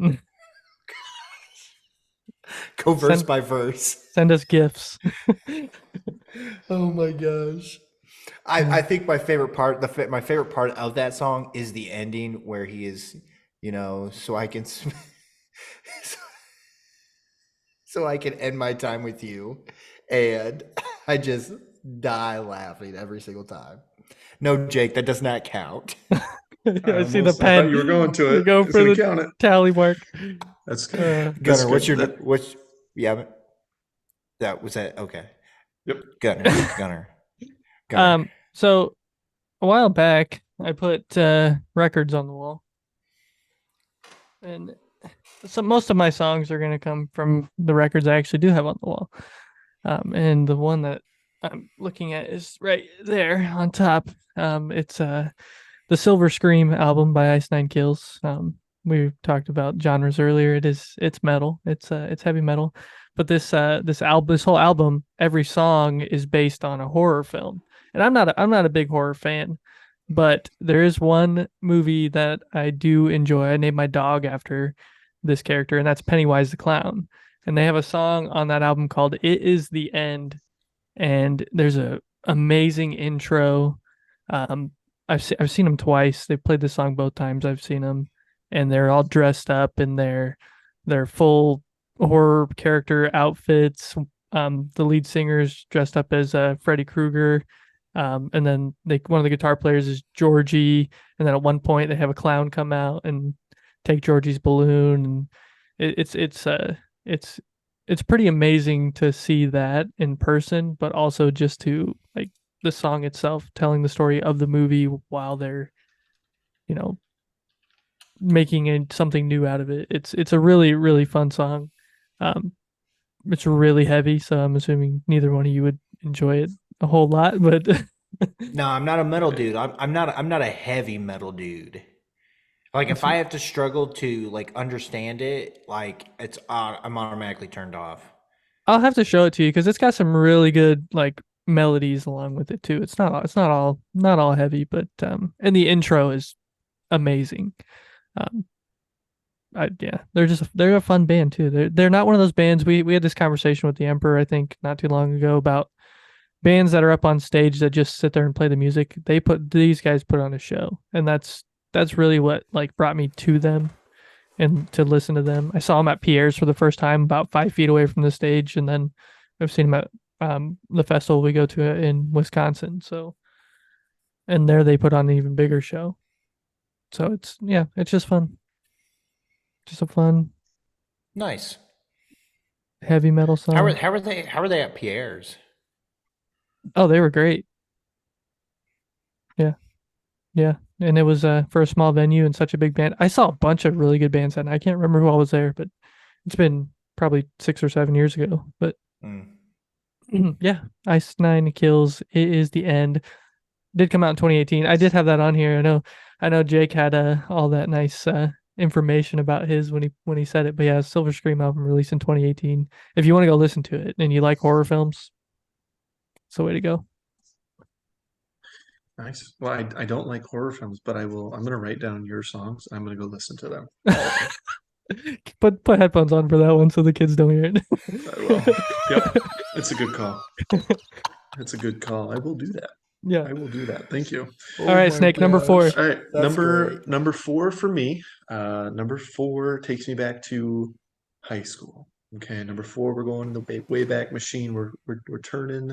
Go verse by verse. Send us gifts. Oh my gosh. I think my favorite part of that song is the ending where he is, so I can so I can end my time with you, and I just die laughing every single time. No, Jake, that does not count. I see the I pen. thought you were going to You it. go It's for gonna the count it. tally mark. That's Uh, Gunner, what's good. your what's yeah? That was it. Okay, Yep. Gunner. So a while back, I put records on the wall, and most of my songs are gonna come from the records I actually do have on the wall. And the one that I'm looking at is right there on top. It's the Silver Scream album by Ice Nine Kills. We talked about genres earlier. It's metal. It's heavy metal. But this whole album, every song is based on a horror film. And I'm not a big horror fan, but there is one movie that I do enjoy. I named my dog after this character, and that's Pennywise the Clown. And they have a song on that album called "It Is the End," and there's a amazing intro. Um, I've seen them twice. They played this song both times I've seen them, and they're all dressed up in their full horror character outfits. The lead singer's dressed up as Freddy Krueger, and then one of the guitar players is Georgie, and then at one point they have a clown come out and take Georgie's balloon, and it's pretty amazing to see that in person, but also just to like the song itself telling the story of the movie while they're, you know, making something new out of it. It's a really, really fun song. It's really heavy, so I'm assuming neither one of you would enjoy it a whole lot, but No, I'm not a metal dude. I'm not a heavy metal dude. Like if I have to struggle to like understand it, like it's I'm automatically turned off. I'll have to show it to you because it's got some really good like melodies along with it too. It's not all heavy, but and the intro is amazing. Um, yeah, they're a fun band too. They're not one of those bands. We had this conversation with the Emperor, I think, not too long ago about bands that are up on stage that just sit there and play the music. These guys put on a show, and that's really what like brought me to them and to listen to them. I saw them at Pierre's for the first time, about 5 feet away from the stage, and then I've seen them at the festival we go to in Wisconsin. So, and there they put on an even bigger show. So it's just fun. Just a fun Nice. heavy metal song. How are they at Pierre's? Oh, they were great. Yeah. Yeah. And it was for a small venue and such a big band. I saw a bunch of really good bands that night. I can't remember who all was there, but it's been probably 6 or 7 years ago. But yeah, Ice Nine Kills, It Is the End. Did come out in 2018. I did have that on here. I know Jake had all that nice information about his when he said it. But yeah, Silver Scream album released in 2018. If you want to go listen to it and you like horror films, it's the way to go. Nice. Well, I don't like horror films, but I'm going to write down your songs. I'm going to go listen to them. Put headphones on for that one so the kids don't hear it. I will. Yep. It's a good call. It's a good call. I will do that. Yeah. I will do that. Thank you. All right, Snake, number 4. All right. That's Number 4 for me. Number 4 takes me back to high school. Okay. Number 4, we're going the way back machine. We're turning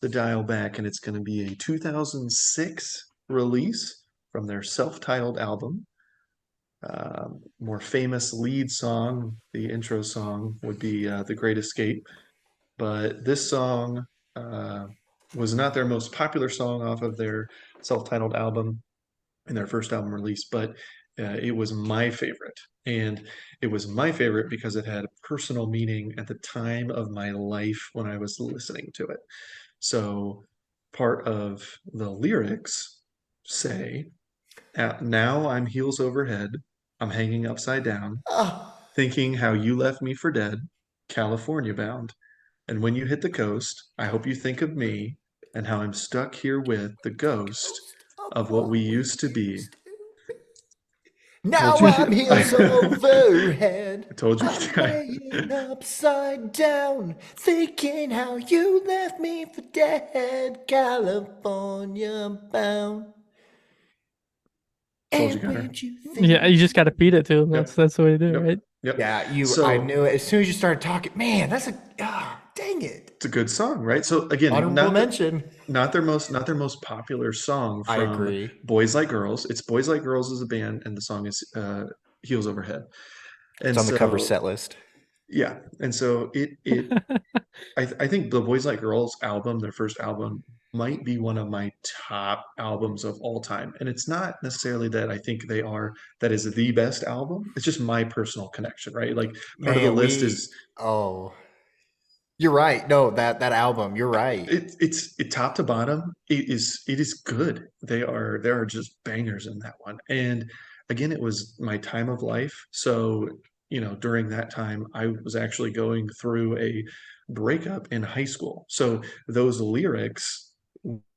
the dial back, and it's going to be a 2006 release from their self-titled album. More famous lead song, the intro song, would be The Great Escape. But this song was not their most popular song off of their self-titled album in their first album release, but it was my favorite. And it was my favorite because it had a personal meaning at the time of my life when I was listening to it. So part of the lyrics say, now I'm heels over head, I'm hanging upside down, thinking how you left me for dead, California bound. And when you hit the coast, I hope you think of me and how I'm stuck here with the ghost of what we used to be. Now I'm heels over head. I told you. I'm laying upside down, thinking how you left me for dead, California bound. Told you, Gunner. Yeah, you just got to feed it to him. That's the way to do it, right? Yep. Yeah, So- I knew it as soon as you started talking. Man, that's a dang it. It's a good song, right? So again, Honorable mention. not their most popular song I from agree. Boys Like Girls. It's Boys Like Girls as a band, and the song is Heels Overhead. It's And on the cover so set list. yeah, and so I think the Boys Like Girls album, their first album, might be one of my top albums of all time. And it's not necessarily that I think that is the best album. It's just my personal connection, right? Like part of the Man, list is oh, you're right. No, that album, you're right. it top to bottom. It is good. There are just bangers in that one. And again, it was my time of life. So, during that time, I was actually going through a breakup in high school. So those lyrics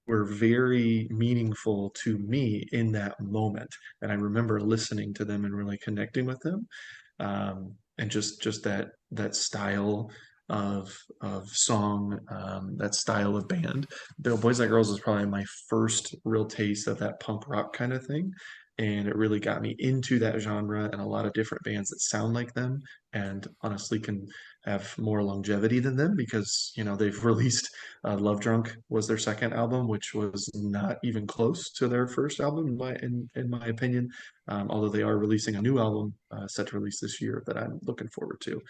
were very meaningful to me in that moment. And I remember listening to them and really connecting with them. And just that style of song, that style of band. The Boys Like Girls was probably my first real taste of that punk rock kind of thing. And it really got me into that genre and a lot of different bands that sound like them and honestly can have more longevity than them because, they've released Love Drunk was their second album, which was not even close to their first album in my opinion. Although they are releasing a new album set to release this year that I'm looking forward to.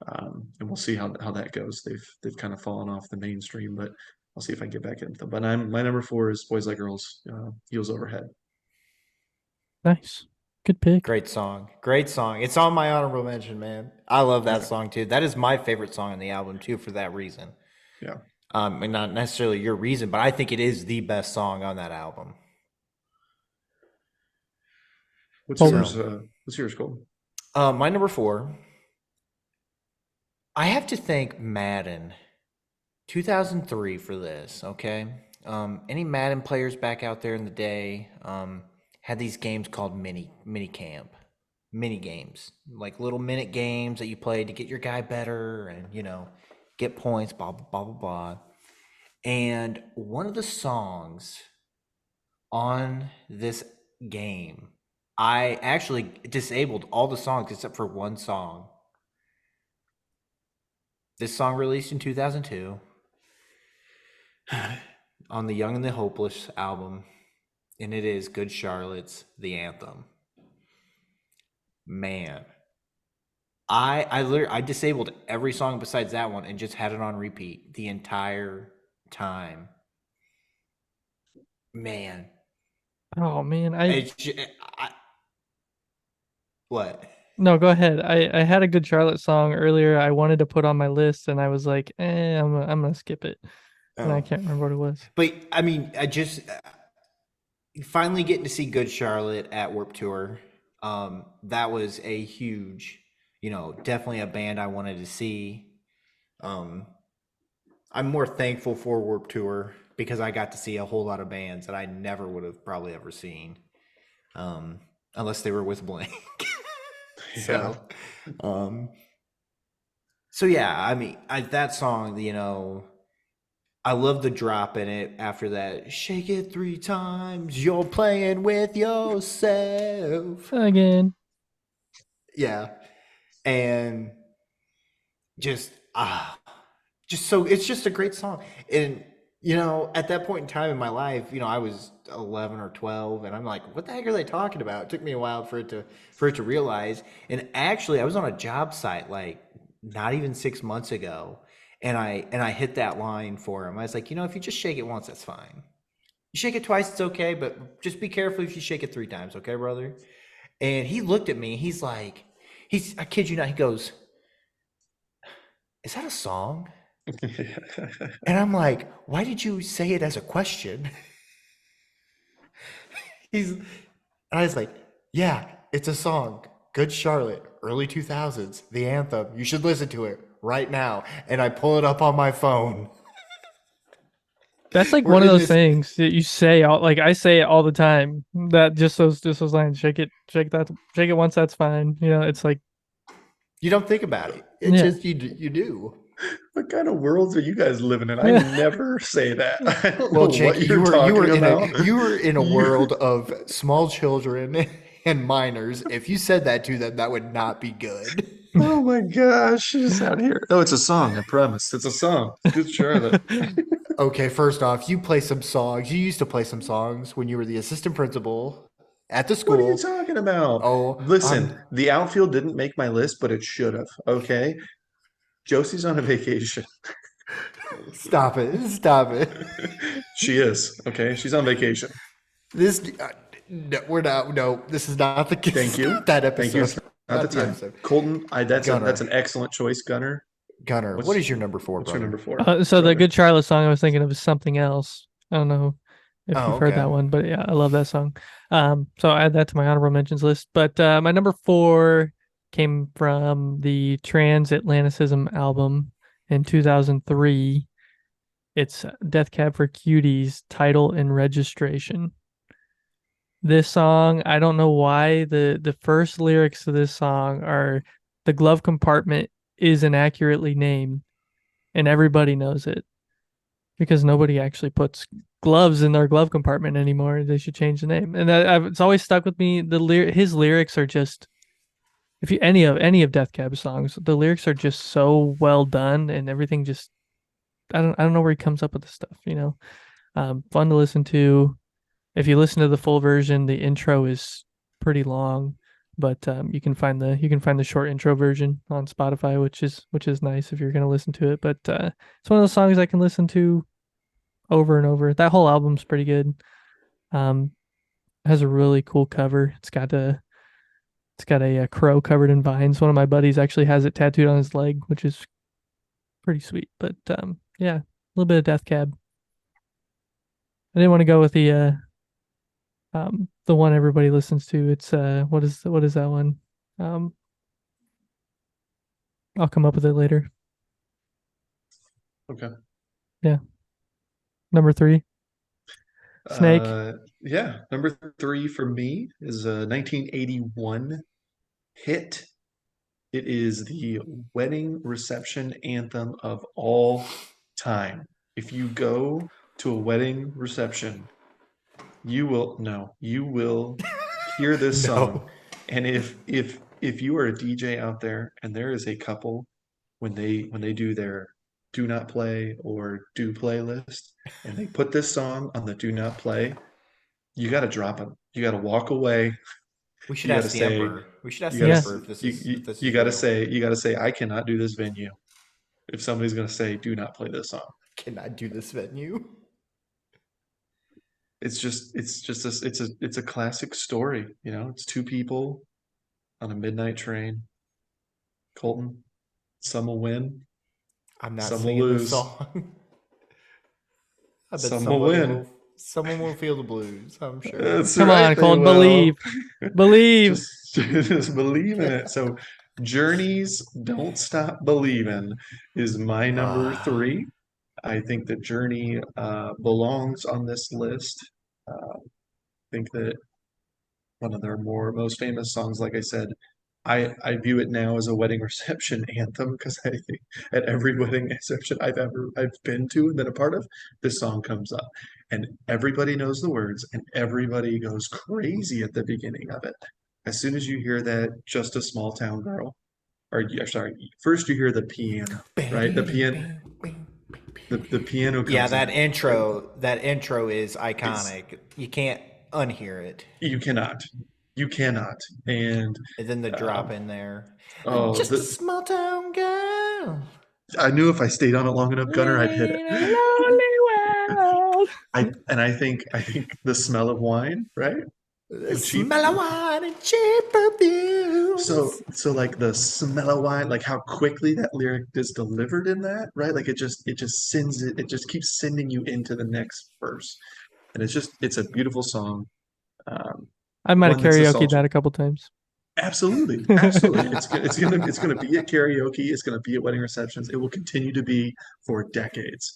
And we'll see how that goes. They've kind of fallen off the mainstream, but I'll see if I can get back into them. But my number 4 is Boys Like Girls, Heels Overhead. Nice. Good pick. Great song. Great song. It's on my honorable mention, man. I love that song too. That is my favorite song on the album too for that reason. Yeah. And not necessarily your reason, but I think it is the best song on that album. What's yours, Cole? My number 4. I have to thank Madden 2003 for this, okay? Any Madden players back out there in the day had these games called mini games, like little minute games that you played to get your guy better and, get points, blah, blah, blah, blah, blah. And one of the songs on this game, I actually disabled all the songs except for one song. This song released in 2002 on the Young and the Hopeless album, and it is Good Charlotte's The Anthem. Man, I disabled every song besides that one and just had it on repeat the entire time. Man. Oh man, what? No, go ahead. I had a Good Charlotte song earlier. I wanted to put on my list, and I was like, I'm gonna skip it, and I can't remember what it was. But I mean, I just finally getting to see Good Charlotte at Warped Tour. That was a huge, definitely a band I wanted to see. I'm more thankful for Warped Tour because I got to see a whole lot of bands that I never would have probably ever seen, unless they were with Blink. Yeah. So yeah, I mean, that song, I love the drop in it after that. Shake it 3 times, you're playing with yourself. Again. Yeah. And just so it's just a great song. And, at that point in time in my life, I was 11 or 12 and I'm like, what the heck are they talking about? It took me a while for it to realize. And actually I was on a job site like not even 6 months ago. And I hit that line for him. I was like, if you just shake it once, that's fine. You shake it twice, it's okay, but just be careful if you shake it 3 times, okay, brother? And he looked at me, he's like, I kid you not, he goes, is that a song? And I'm like, why did you say it as a question? I was like, yeah, it's a song. Good Charlotte, early 2000s, the anthem. You should listen to it right now. And I pull it up on my phone. That's like We're one of in those this- things that you say I say it all the time. That just those lines. Shake it once, that's fine. It's like You don't think about it. It's Yeah. just you do. What kind of worlds are you guys living in? I never say that. I don't know Well, Jake, what you you're were talking about. you were in a world of small children and minors. If you said that to them, that would not be good. Oh my gosh, it's out here. Oh, it's a song, I promise. It's a song. Good Charlotte. Okay, first off, you play some songs. You used to play some songs when you were the assistant principal at the What are you school. talking about? Oh, Listen, the outfield didn't make my list, but it should have. Okay. Josie's on a vacation. stop it. Stop it. She is. Okay. She's on vacation. This no, we're not. No, this is not the Thank you. that Thank you. episode. It's not the time. episode. Colton, that's Gunner. an excellent choice, Gunner. Gunner, what is your number 4, What's brother? your number 4? So the brother? Good Charlotte song I was thinking of is Something Else. I don't know if Oh, you've heard okay. that one, but yeah, I love that song. So I add that to my honorable mentions list. But my number 4 came from the Transatlanticism album in 2003. It's Death Cab for Cuties, Title and Registration. This song, I don't know why the first lyrics to this song are the glove compartment is inaccurately named, and everybody knows it because nobody actually puts gloves in their glove compartment anymore. They should change the name, and it's always stuck with me. His lyrics are just, if you any of Death Cab songs, the lyrics are just so well done, and everything just I don't know where he comes up with this stuff. Fun to listen to. If you listen to the full version, the intro is pretty long, but you can find the short intro version on Spotify, which is nice if you're going to listen to it. But it's one of those songs I can listen to over and over. That whole album's pretty good. Has a really cool cover. It's got a crow covered in vines. One of my buddies actually has it tattooed on his leg, which is pretty sweet. But yeah, a little bit of Death Cab. I didn't want to go with the one everybody listens to. It's what is that one? I'll come up with it later. Okay. Yeah. Number 3. Snake. Yeah. Number 3 for me is a 1981 hit. It is the wedding reception anthem of all time. If you go to a wedding reception, you will hear this song. No. And if you are a DJ out there and there is a couple when they do their do not play or do playlist and they put this song on the do not play, you got to drop them. You got to walk away. We should You got ask to the say emperor. We should ask you the got Yeah. to emperor if this you, is you, if this you is got to real. say I cannot do this venue. If somebody's going to say do not play this song. Can I do this venue? It's a classic story, It's two people on a midnight train. Colton, some will win, I'm not some will singing this lose. song. I bet Some will win. someone will feel the blues, I'm sure. That's Come right, on, they Colton, will. believe. Believe. Just believe in it. So Journey's Don't Stop Believing is my number 3. I think that Journey belongs on this list. I think that one of their most famous songs, like I said, I view it now as a wedding reception anthem because I think at every wedding reception I've been to and been a part of, this song comes up, and everybody knows the words, and everybody goes crazy at the beginning of it. As soon as you hear that, just a small town girl, or sorry, first you hear the piano, right? The piano comes Yeah, in. that intro is iconic. You can't unhear it. You cannot, and And then the drop in there. oh, Just a small town girl. I knew if I stayed on it long enough, Gunner, I'd hit it. Lonely world. I think the smell of wine, right? The cheap- smell of wine and cheap perfumes. So like the smell of wine, like how quickly that lyric is delivered in that, right? Like it just keeps sending you into the next verse, and it's a beautiful song. I might have One that's karaoke nostalgic. that a couple times. Absolutely. It's gonna be at karaoke. It's gonna be at wedding receptions. It will continue to be for decades.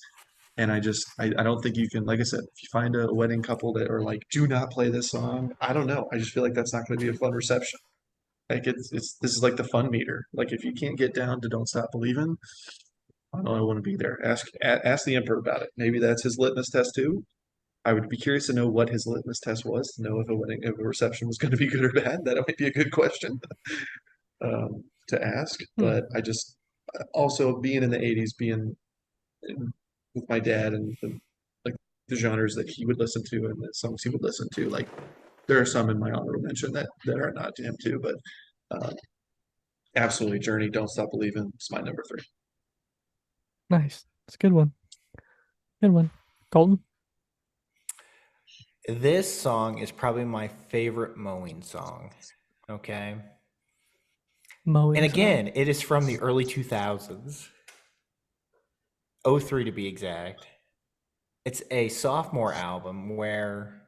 And I don't think you can, like I said, if you find a wedding couple that are like, do not play this song, I don't know. I just feel like that's not going to be a fun reception. Like this is like the fun meter. Like if you can't get down to Don't Stop Believing, I don't know, I want to be there. Ask the emperor about it. Maybe that's his litmus test too. I would be curious to know what his litmus test was to know if a reception was going to be good or bad. That might be a good question. to ask, but I just also being in the '80s, with my dad and like the genres that he would listen to and the songs he would listen to, like there are some in my honorable mention that are not to him too, but uh, absolutely, Journey, Don't Stop Believing is my number three. Nice. It's a good one. Good one. Colton? This song is probably my favorite mowing song. Okay. Mowing And song. again, it is from the early 2000s. 03 to be exact. It's a sophomore album where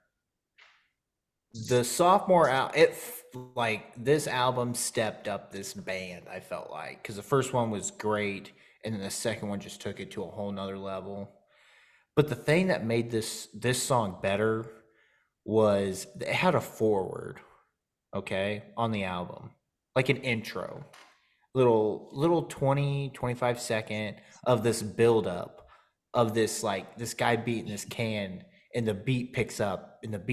the sophomore this album stepped up this band, I felt like, because the first one was great and then the second one just took it to a whole nother level. But the thing that made this song better was it had a forward, okay, on the album, like an intro, little 20-25 second of this build up of this, like this guy beating this can, and the beat picks up and at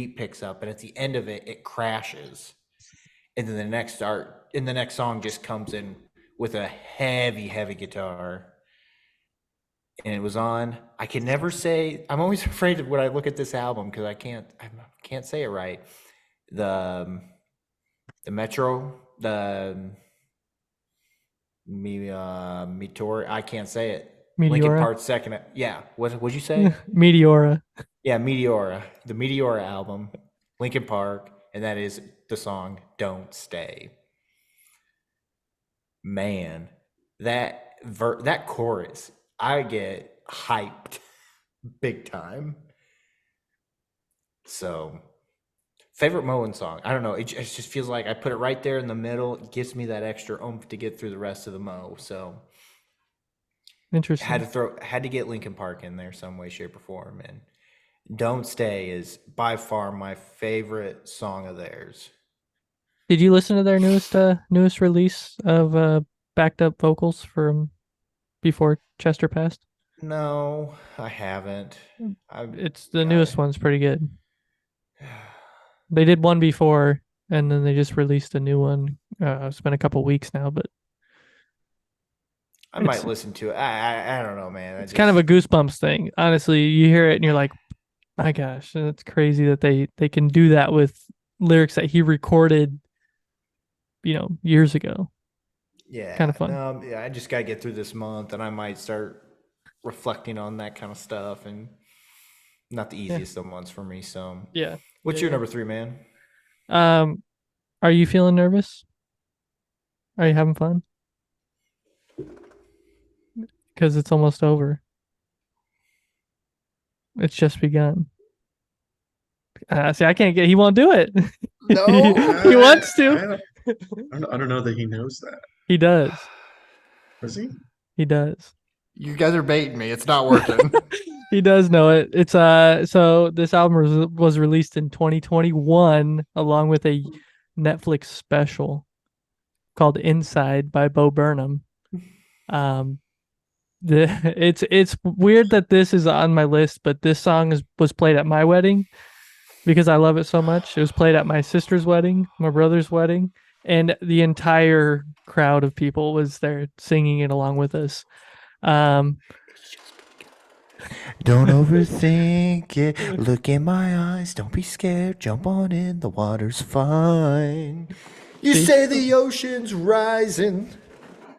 the end of it it crashes, and then the next song just comes in with a heavy guitar. And it was on, I can never say, I'm always afraid of when I look at this album because I can't say it right. The Metro, Meteor, I can't say it. Linkin Meteora? Park second, yeah. What'd you say? Meteora. Yeah, Meteora, the Meteora album, Linkin Park, and that is the song "Don't Stay." Man, that chorus, I get hyped big time. So, favorite Moen song. I don't know. It just feels like I put it right there in the middle. It gives me that extra oomph to get through the rest of the Mo. So, Interesting. had to get Linkin Park in there some way, shape, or form. And "Don't Stay" is by far my favorite song of theirs. Did you listen to their newest release of backed up vocals from before Chester passed? No, I haven't. It's the newest one's pretty good. They did one before, and then they just released a new one. It's been a couple weeks now, but I might listen to it. I don't know, man. It's kind of a Goosebumps thing. Honestly, you hear it and you're like, my gosh, it's crazy that they can do that with lyrics that he recorded, years ago. Yeah, kind of fun. I just gotta get through this month, and I might start reflecting on that kind of stuff. And not the easiest of months for me. So Yeah. What's your number three, man? Are you feeling nervous? Are you having fun? Because it's almost over. It's just begun. See, I can't get. He won't do it. No, he wants to. I don't know that he knows that. He does. Does he? He does. You guys are baiting me. It's not working. He does know it. It's so this album was released in 2021 along with a Netflix special called Inside by Bo Burnham. It's weird that this is on my list, but this song was played at my wedding because I love it so much. It was played at my sister's wedding, my brother's wedding, and the entire crowd of people was there singing it along with us. Don't overthink it. Look in my eyes. Don't be scared. Jump on in. The water's fine. You say the ocean's rising.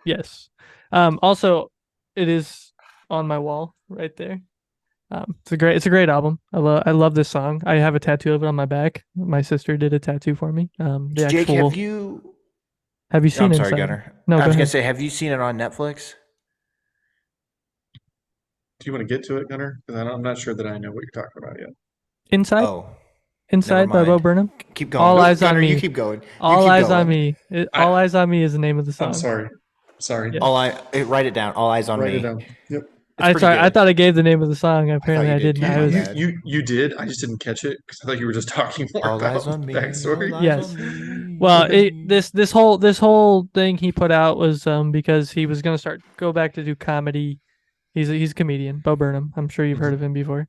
Yes. Also, it is on my wall right there. It's a great album. I love this song. I have a tattoo of it on my back. My sister did a tattoo for me. Jake, have you seen it? I'm sorry, Gunnar. No, I was go gonna ahead. say, have you seen it on Netflix? Do you want to get to it, Gunnar? Because I'm not sure that I know what you're talking about yet. Inside? Oh, Inside by Bo mind. Burnham? keep going. All No, Eyes on Gunnar, Me. You keep going. All keep Eyes on going. Me. All Eyes on Me is the name of the song. I'm sorry. Yeah. Write it down. All eyes on Write me. it down. Yep. I good. thought I gave the name of the song. Apparently you I did didn't. too. I was, Yeah. You did. I just didn't catch it because I thought you were just talking more All about eyes on the me. backstory. All eyes Yes. on me. Well, Okay. this whole thing he put out was because he was gonna go back to do comedy. He's a comedian, Bo Burnham. I'm sure you've heard of him before.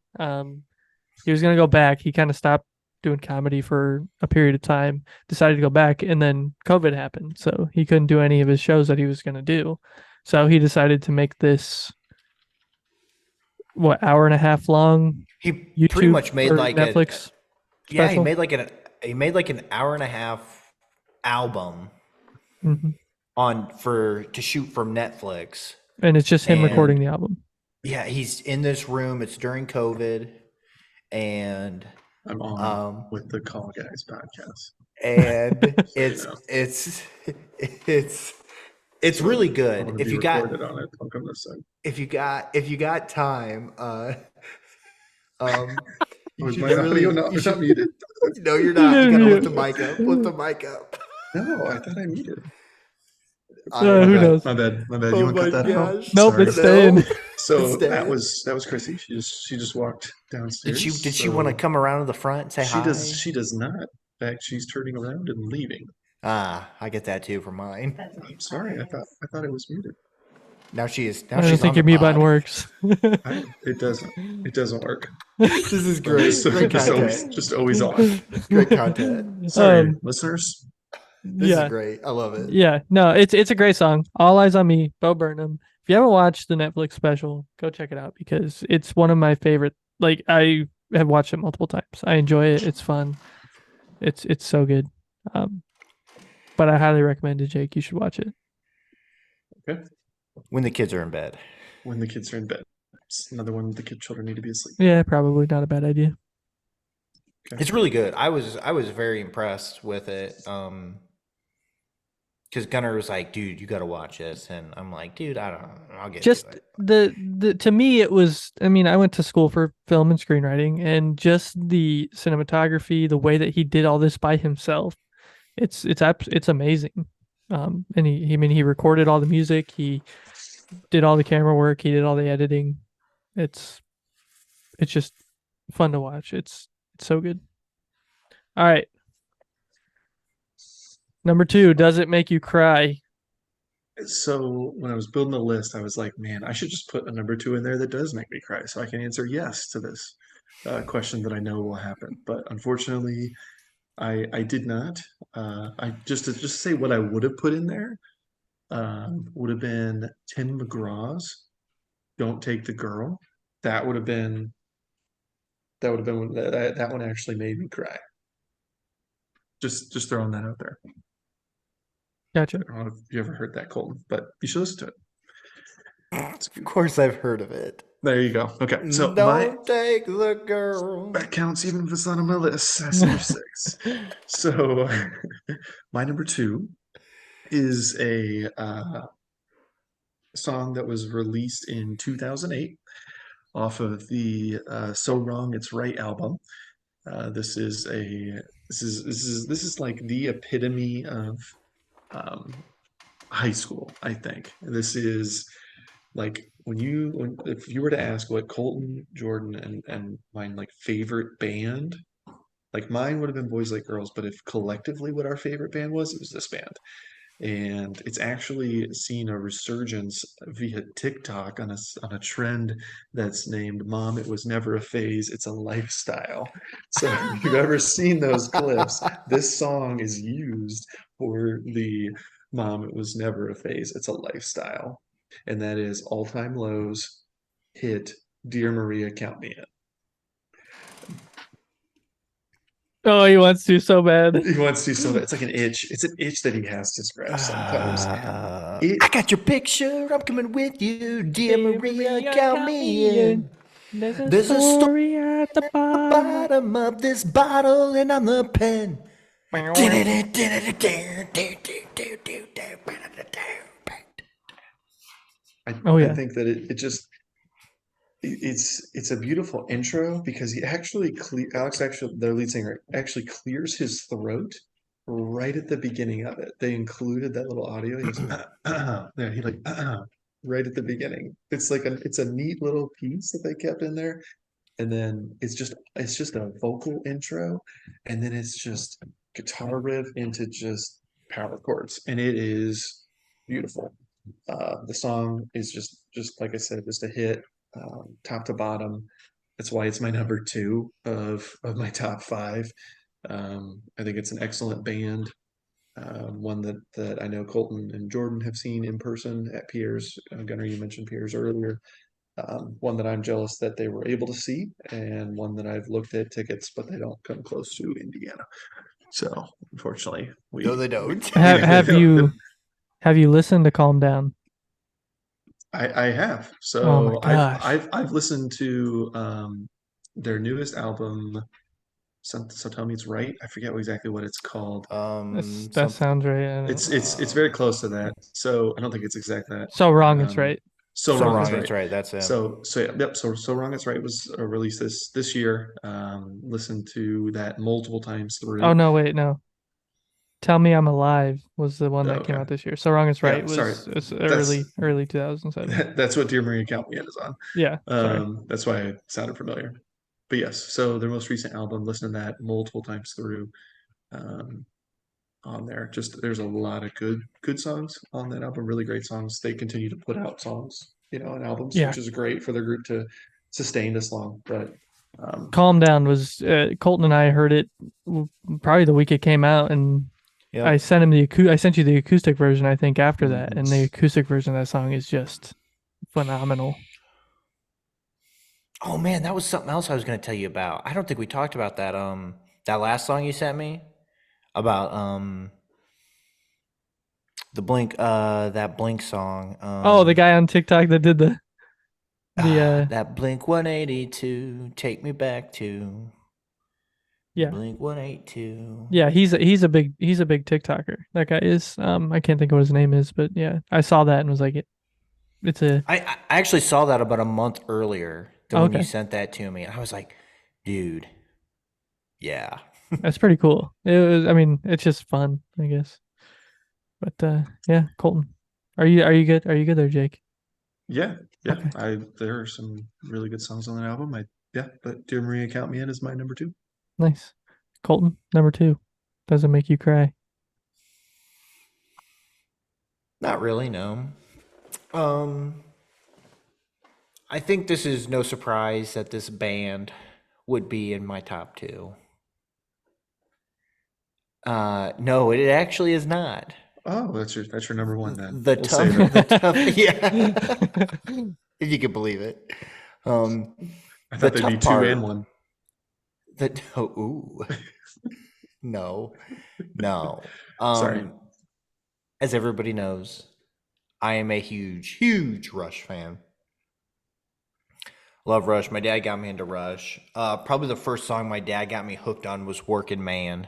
He was gonna go back. He kind of stopped doing comedy for a period of time, decided to go back, and then COVID happened. So he couldn't do any of his shows that he was going to do. So he decided to make this, what, hour and a half long He pretty YouTube much made or like Netflix yeah, he special. made like an hour and a half album Hmm. to shoot from Netflix. And it's just him recording And the album. yeah, he's in this room. It's during COVID, and I'm on um, with the Call Guys podcast. and So, you know, it's it's really I good. want to be recorded on it. I'll come this side. If you got time, you Was should my audio really not, you should. muted? No, you're not. You gotta lift the Yeah. mic up. Lift the mic up. No, I thought I muted. I Who My knows? bad. You Oh want to my cut that out? gosh. Nope, Sorry. it's staying. No. So It's that was Chrissy. She just walked downstairs. Did she want to so come around to the front and say She hi? does not. In fact, she's turning around and leaving. Ah, I get that too from mine. I'm sorry. I thought it was muted. Now she is. Now I don't she's think on your the mute button pod. works. It doesn't. It doesn't work. This is great. Great content. Just always on. Great content. Sorry, listeners. This Yeah. is great. I love it. Yeah, no, it's a great song. All Eyes on Me, Bo Burnham. If you haven't watched the Netflix special, go check it out because it's one of my favorite. Like I have watched it multiple times. I enjoy it. It's fun. It's so good. But I highly recommend it, Jake. You should watch it. Okay. When the kids are in bed. When the kids are in bed. It's another one. The children need to be asleep. Yeah, probably not a bad idea. Okay. It's really good. I was very impressed with it. Because Gunnar was like, "Dude, you got to watch this," and I'm like, "Dude, I don't know. I'll get Just to it." the to me it was. I mean, I went to school for film and screenwriting, and just the cinematography, the way that he did all this by himself, it's amazing. And he recorded all the music, he did all the camera work, he did all the editing. It's just fun to watch. It's so good. All right. Number 2, does it make you cry? So when I was building the list, I was like, man, I should just put a number 2 in there that does make me cry, so I can answer yes to this question that I know will happen. But unfortunately, I did not. I just say what I would have put in there would have been Tim McGraw's "Don't Take the Girl." That would have been that one actually made me cry. Just throwing that out there. Gotcha. I don't know if you ever heard that, Colton, but you should listen to it. Of course, I've heard of it. There you go. Okay, so Don't take the girl. that counts even if it's not on my list. That's number 6. So my number 2 is a song that was released in 2008 off of the "So Wrong It's Right" album. This is like the epitome of high school. I think this is like if you were to ask what Colton, Jordan, and mine like favorite band, like mine would have been Boys Like Girls, but if collectively what our favorite band was, it was this band. And it's actually seen a resurgence via TikTok on a trend that's named "Mom, It Was Never a Phase, It's a Lifestyle." So if you've ever seen those clips, this song is used for the "Mom, It Was Never a Phase, It's a Lifestyle." And that is All Time Low's hit "Dear Maria, Count Me In." Oh, he wants to so bad. He wants to so bad. It's like an itch. It's an itch that he has to scratch sometimes. I got your picture. I'm coming with you, dear Maria. Count me in. There's a story at the bottom. Bottom of this bottle, and I'm the pen. Oh, yeah. I think that it's a beautiful intro because he actually their lead singer actually clears his throat right at the beginning of it. They included that little audio. He goes, yeah, he like right at the beginning. It's like it's a neat little piece that they kept in there. And then it's just a vocal intro, and then it's just guitar riff into just power chords, and it is beautiful. The song is just like I said, just a hit, top to bottom. That's why it's my number two of my top five. I think it's an excellent band. One that I know Colton and Jordan have seen in person at Piers. Gunnar, you mentioned Piers earlier. One that I'm jealous that they were able to see, and one that I've looked at tickets, but they don't come close to Indiana. So unfortunately, No, they don't. Have you listened to Calm Down? I have. Oh my So gosh. I've listened to their newest album. So tell me it's right. I forget exactly what it's called. That Something. sounds right. I don't It's very close to that. So I don't think it's exact that. So wrong it's Um, right. so So wrong is wrong. right. That's right. That's it. So yeah, yep. So wrong is right was released this year. Listened to that multiple times Oh through. no, wait, no. Tell Me I'm Alive was the one Oh, that came okay. out this year. So Wrong is Right Yeah. Sorry. was That's early 2007. that's what Dear Maria Count Me In is on. Yeah, sorry. That's why it sounded familiar. But yes, so their most recent album, listen to that multiple times through. Um, on there, just there's a lot of good songs on that album. Really great songs. They continue to put out songs, and albums, Yeah. which is great for their group to sustain this long. But Calm Down was Colton and I heard it probably the week it came out, and Yep. I sent him I sent you the acoustic version, I think, after that, and the Mhm. acoustic version of that song is just phenomenal. Oh man, that was something else I was going to tell you about. I don't think we talked about that. That last song you sent me about the Blink, that Blink song. Oh, the guy on TikTok that did the that Blink 182, take me back to yeah. Blink 182. Yeah, he's a big TikToker. That guy is. I can't think of what his name is, but yeah, I saw that and was like, it's a I actually saw that about a month earlier than when you okay. sent that to me. I was like, dude, yeah. That's pretty cool. It was. I mean, it's just fun, I guess. But yeah, Colton, are you good? Are you good there, Jake? Yeah, Okay. there are some really good songs on that album. But Dear Maria Count Me In is my number two. Nice. Colton, number 2. Doesn't make you cry. Not really, no. Um, I think this is no surprise that this band would be in my top 2. No, it actually is not. Oh, that's your number one then. The We'll tough, save it. the tough, yeah. If you can believe it. I The thought there'd be tough two part, and one. ooh, no, no. Sorry. As everybody knows, I am a huge, huge Rush fan. Love Rush. My dad got me into Rush. Probably the first song my dad got me hooked on was Working Man.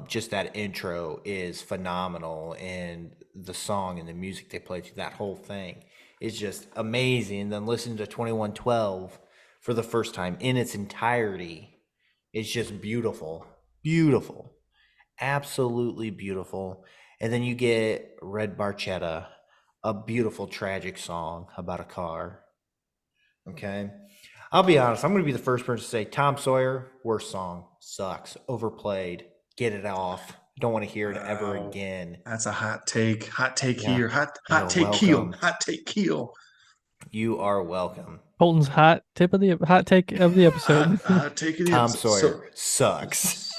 Just that intro is phenomenal, and the song and the music they play through that whole thing is just amazing. Then listen to 2112 for the first time in its entirety. It's just beautiful, beautiful, absolutely beautiful. And then you get Red Barchetta, a beautiful tragic song about a car. Okay. I'll be honest, I'm going to be the first person to say Tom Sawyer, worst song, sucks, overplayed, get it off. Don't want to hear it ever Wow. again. That's a hot take. Hot take Yeah. here. Hot You're take keel. welcome. Hot take keel. You are welcome. Colton's hot take of the episode. Hot take of the Tom episode. Sawyer sucks.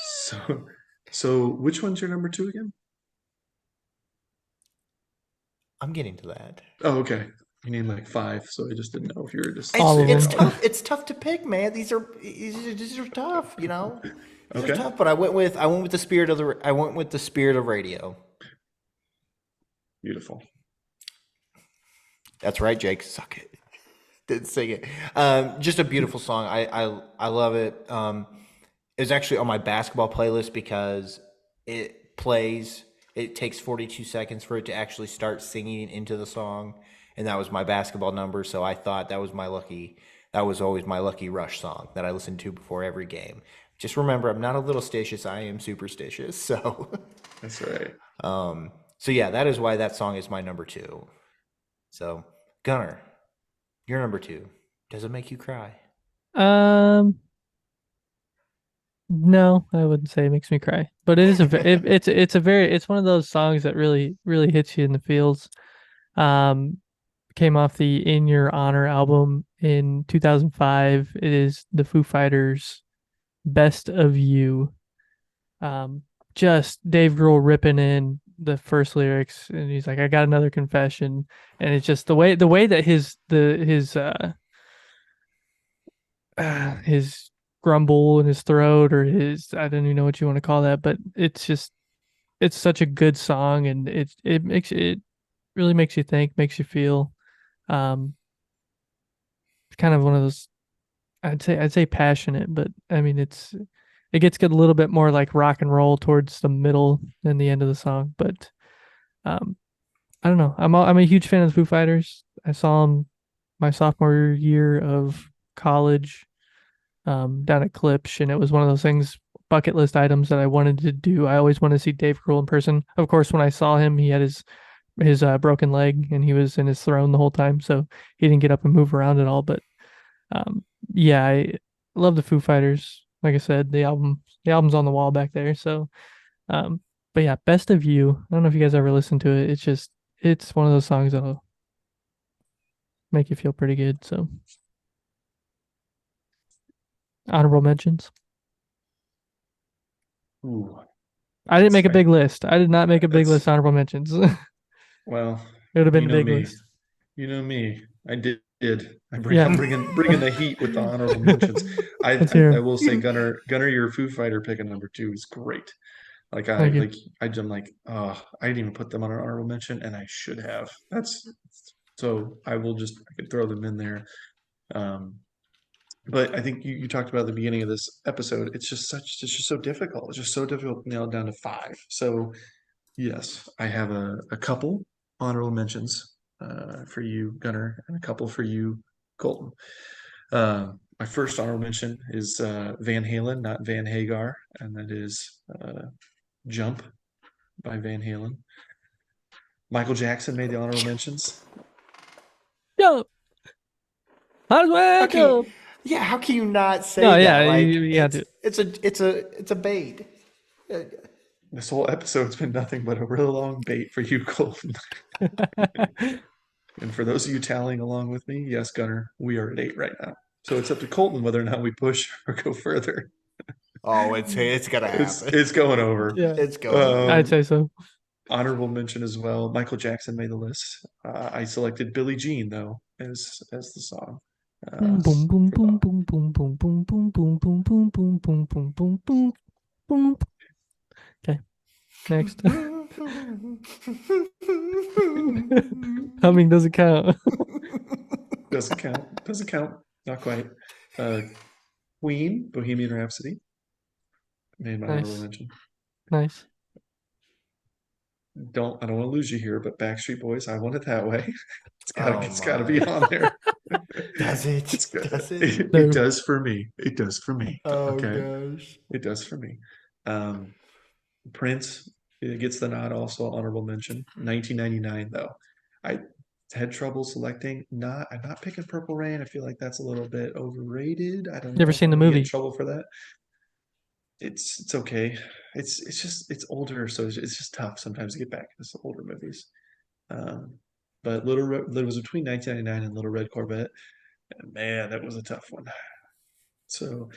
So which one's your number two again? I'm getting to that. Oh, okay. You named like 5, so I just didn't know if you were just All of It's them. tough. It's tough to pick, man. These are tough, These Okay. are tough, but I went with the spirit of radio. Beautiful. That's right, Jake. Suck it. Didn't sing it. Just a beautiful song. I love it. It was actually on my basketball playlist because it plays. It takes 42 seconds for it to actually start singing into the song, and that was my basketball number. So I thought that was always my lucky Rush song that I listened to before every game. Just remember, I'm not a little stitious. I am superstitious. So That's right. So yeah, that is why that song is my number 2. So Gunnar, your number 2. Does it make you cry? No, I wouldn't say it makes me cry, but it is it's one of those songs that really hits you in the feels. Um, came off the In Your Honor album in 2005. It is the Foo Fighters' Best of You. Um, just Dave Grohl ripping in the first lyrics, and he's like, "I got another confession," and it's just the way that his grumble in his throat, or his, I don't even know what you want to call that, but it's such a good song, and it really makes you think, makes you feel. Um, it's kind of one of those, I'd say passionate, but I mean it gets good, a little bit more like rock and roll towards the middle and the end of the song, but um, I don't know. I'm a huge fan of the Foo Fighters. I saw them my sophomore year of college, down at Klipsch, and it was one of those things, bucket list items that I wanted to do. I always wanted to see Dave Grohl in person. Of course, when I saw him, he had his broken leg, and he was in his throne the whole time, so he didn't get up and move around at all. But um, yeah, I love the Foo Fighters. Like I said, the album's on the wall back there. So, um, but yeah, Best of You. I don't know if you guys ever listened to it. It's one of those songs that'll make you feel pretty good. So, honorable mentions. Ooh, I didn't make a Sorry. big list. I did not make a big That's- list. Honorable mentions. It well, would have been you a know big me. list. You know me. I did. I'm Yeah. bringing the heat with the honorable mentions. Let's hear I 'em. will say, Gunner, your Foo Fighter pick at number 2 is great. Thank you. I'm like, oh, I didn't even put them on an honorable mention, and I should have. That's so. I could throw them in there. Um, but I think you talked about at the beginning of this episode. It's just so difficult. It's just so difficult to nail it down to 5. So yes, I have a couple honorable mentions for you, Gunner, and a couple for you, Colton. My first honorable mention is Van Halen, not Van Hagar, and that is Jump by Van Halen. Michael Jackson made the honorable mentions. Jump. Might as well Okay. jump. Yeah, how can you not say No, that? yeah, Like you gotta do it's a bait. This whole episode's been nothing but a real long bait for you, Colton. it. And for those of you tallying along with me, yes, Gunner, we are at 8 right now. So it's up to Colton whether or not we push or go further. Oh, it's gonna happen. It's going over. Yeah, It's going. I'd say so. Honorable mention as well. Michael Jackson made the list. I selected Billie Jean though as the song. Boom, boom, boom, for the- boom, boom, boom, boom, boom, boom, boom, boom, boom, boom, boom, boom, boom, boom. Okay, next. Humming doesn't count. Doesn't count. Doesn't count. Not quite. Queen, Bohemian Rhapsody. Made my honorable Nice, mention. nice. I don't want to lose you here, but Backstreet Boys, I Want It That Way. Oh It's gotta my. be on there. Does it? It's good. Does it? No. It does for me. It does for me. Oh Okay. gosh. It does for me. Prince gets the nod, also honorable mention. 1999 though. I had trouble selecting. I'm not picking Purple Rain. I feel like that's a little bit overrated. I don't You ever know if seen the I'm gonna get in movie? trouble for that. It's okay. It's older, so it's just tough sometimes to get back into some older movies. But it was between 1999 and Little Red Corvette. And man, that was a tough one. So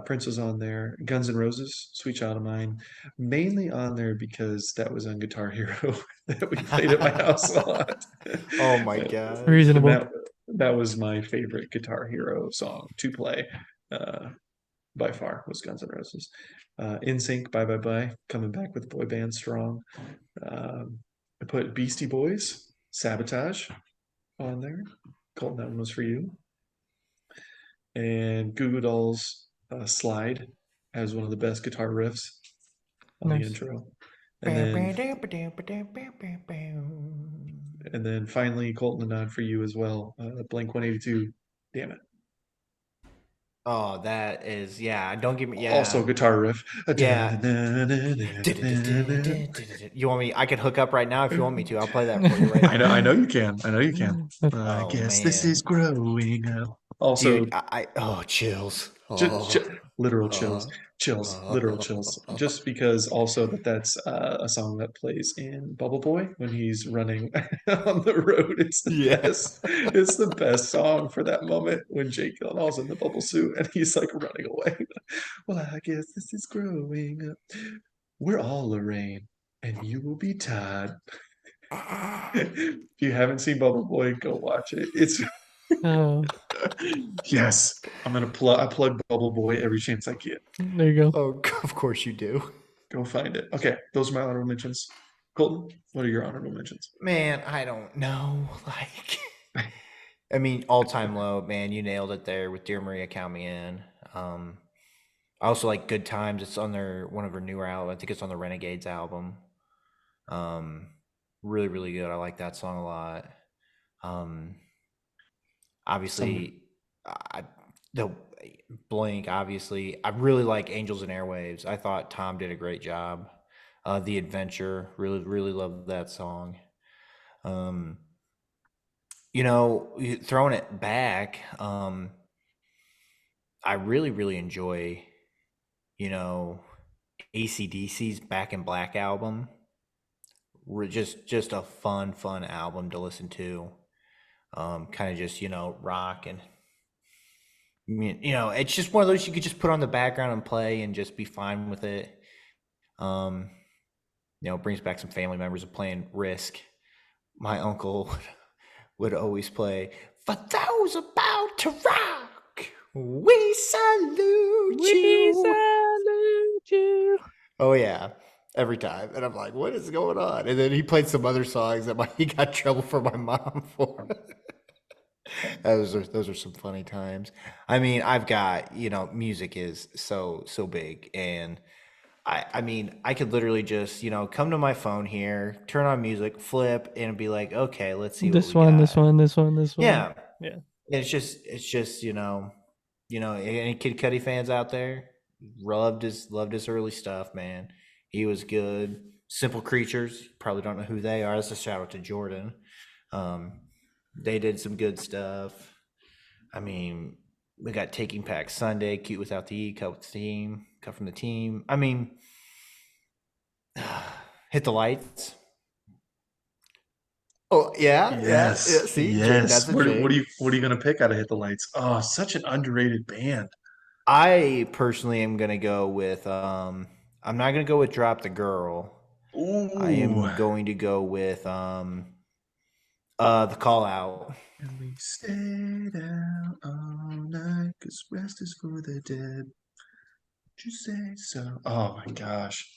Prince was on there. Guns N' Roses, Sweet Child of Mine, mainly on there because that was on Guitar Hero that we played at my house a lot. Oh my And gosh. Reasonable. that was my favorite Guitar Hero song to play. By far was Guns N' Roses. NSYNC, Bye Bye Bye, coming back with boy band strong. I put Beastie Boys, Sabotage on there. Colton, that one was for you. And Goo Goo Dolls Slide has one of the best guitar riffs on the Nice. intro. And then finally, Colton, a nod for you as well. Blink 182, Damn It. Oh, that is, yeah. Don't give me, yeah. Also guitar riff. Yeah. You want me? I can hook up right now if you want me to. I'll play that for you right now. I know you can. I know you can. I Oh, guess this man. is growing up. Also, Dude, oh, chills. Just, Oh, literal chills, oh, literal chills. Just because also that's a song that plays in Bubble Boy when he's running on the road. It's the yeah. best. It's the best song for that moment when Jake Gyllenhaal's in the bubble suit and he's like running away. Well, I guess this is growing up. We're all Lorraine, and you will be Todd. If you haven't seen Bubble Boy, go watch it. It's Oh, yes. I plug Bubble Boy every chance I get. there you go. Oh, of course you do. Go find it. Okay, those are my honorable mentions. Colton, what are your honorable mentions? Man, I don't know. I mean, all time low, man. You nailed it there with Dear Maria, Count Me In. I also like Good Times. It's on one of her newer albums. I think it's on the Renegades album. Um, really, really good. I like that song a lot. Some Obviously, the Blink. Obviously, I really like Angels and Airwaves. I thought Tom did a great job. The Adventure. Really, really love that song. Um, throwing it back. I really, really enjoy, you know, AC/DC's Back in Black album. Just a fun album to listen to. Kind of just, rock and it's just one of those you could just put on the background and play and just be fine with it. Um, it brings back some family members of playing Risk. My uncle would always play, "For those about to rock, we salute We you." salute you. Oh yeah, every time, and I'm like, "What is going on?" And then he played some other songs that he got in trouble for my mom for. Those are some funny times. I mean, I've got music is so big, and I mean, I could literally just come to my phone here, turn on music, flip, and be like, okay, let's see what This we one, got. this one, this one, this one. Yeah, Yeah. it's just any Kid Cudi fans out there, loved his early stuff, man. He was good. Simple Creatures, probably don't know who they are. That's a shout out to Jordan. They did some good stuff. I mean, we got Taking Back Sunday, Cute Without the E, Cut with the Team, Cut from the Team. I mean, Hit the Lights. Oh yeah, yeah. See, Jake, yes. that's a What Jake. are you gonna pick out of Hit the Lights? Oh, such an underrated band. I personally am gonna go with. I'm not gonna go with Drop the Girl. I Ooh. am going to go with The Call Out. And we stayed out all night, 'cause rest is for the dead. Would you say so? Oh my gosh.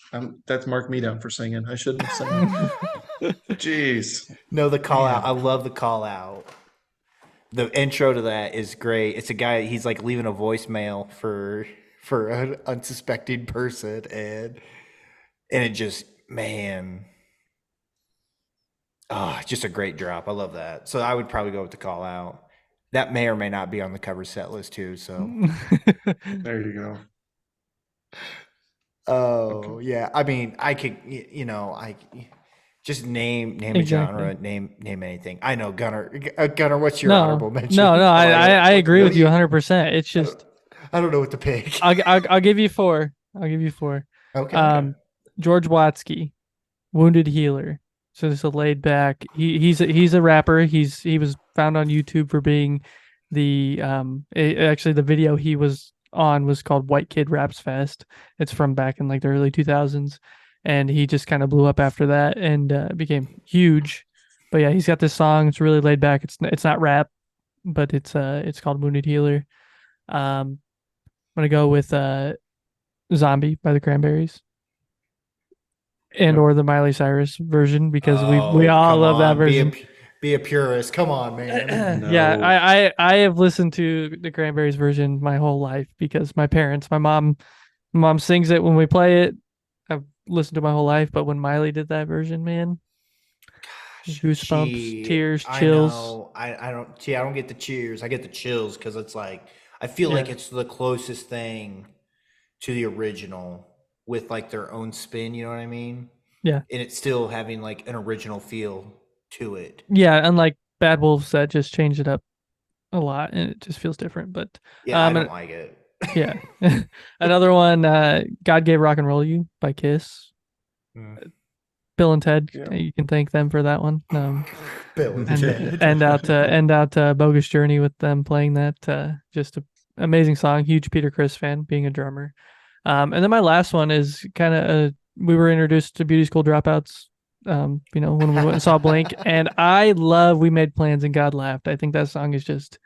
That's marked me down for singing. I shouldn't have sang. Jeez. No, The Call Out. Man. I love The Call Out. The intro to that is great. It's a guy. He's like leaving a voicemail for an unsuspecting person, and it just, man, just a great drop. I love that. So I would probably go with The Call Out. That may or may not be on the cover set list too. So There you go. oh yeah, I mean, I could, I just name a Exactly. genre, name anything. I know, Gunner. What's your No, honorable mention? no, I agree with you what- 100%. It's just I don't know what to pick. I'll give you four. I'll give you four. Okay. George Watsky, Wounded Healer. So this is a laid back. He's a rapper. He was found on YouTube for being the actually the video he was on was called White Kid Raps Fest. It's from back in like the early 2000s, and he just kind of blew up after that and became huge. But yeah, he's got this song. It's really laid back. It's not rap, but it's called Wounded Healer. I'm gonna go with Zombie by the Cranberries. And or the Miley Cyrus version because we all come love that on, version. Be a purist. Come on, man. No. Yeah, I have listened to the Cranberries version my whole life because my mom sings it when we play it. I've listened to my whole life, but when Miley did that version, man, goosebumps, tears, chills. I don't. See, I don't get the cheers. I get the chills because it's like I feel like it's the closest thing to the original with like their own spin. You know what I mean? Yeah. And it's still having like an original feel to it. Yeah, unlike Bad Wolves that just changed it up a lot and it just feels different. But Yeah, I don't like it. Yeah. Another one, God Gave Rock and Roll You by Kiss. Bill and Ted, Yeah. you can thank them for that one. Bill and And Ted. end out Bogus Journey with them playing that. Just a amazing song. Huge Peter Criss fan, being a drummer. And then my last one is kind of we were introduced to Beauty School Dropouts. When we went and saw Blink, and I love We Made Plans and God Laughed. I think that song is just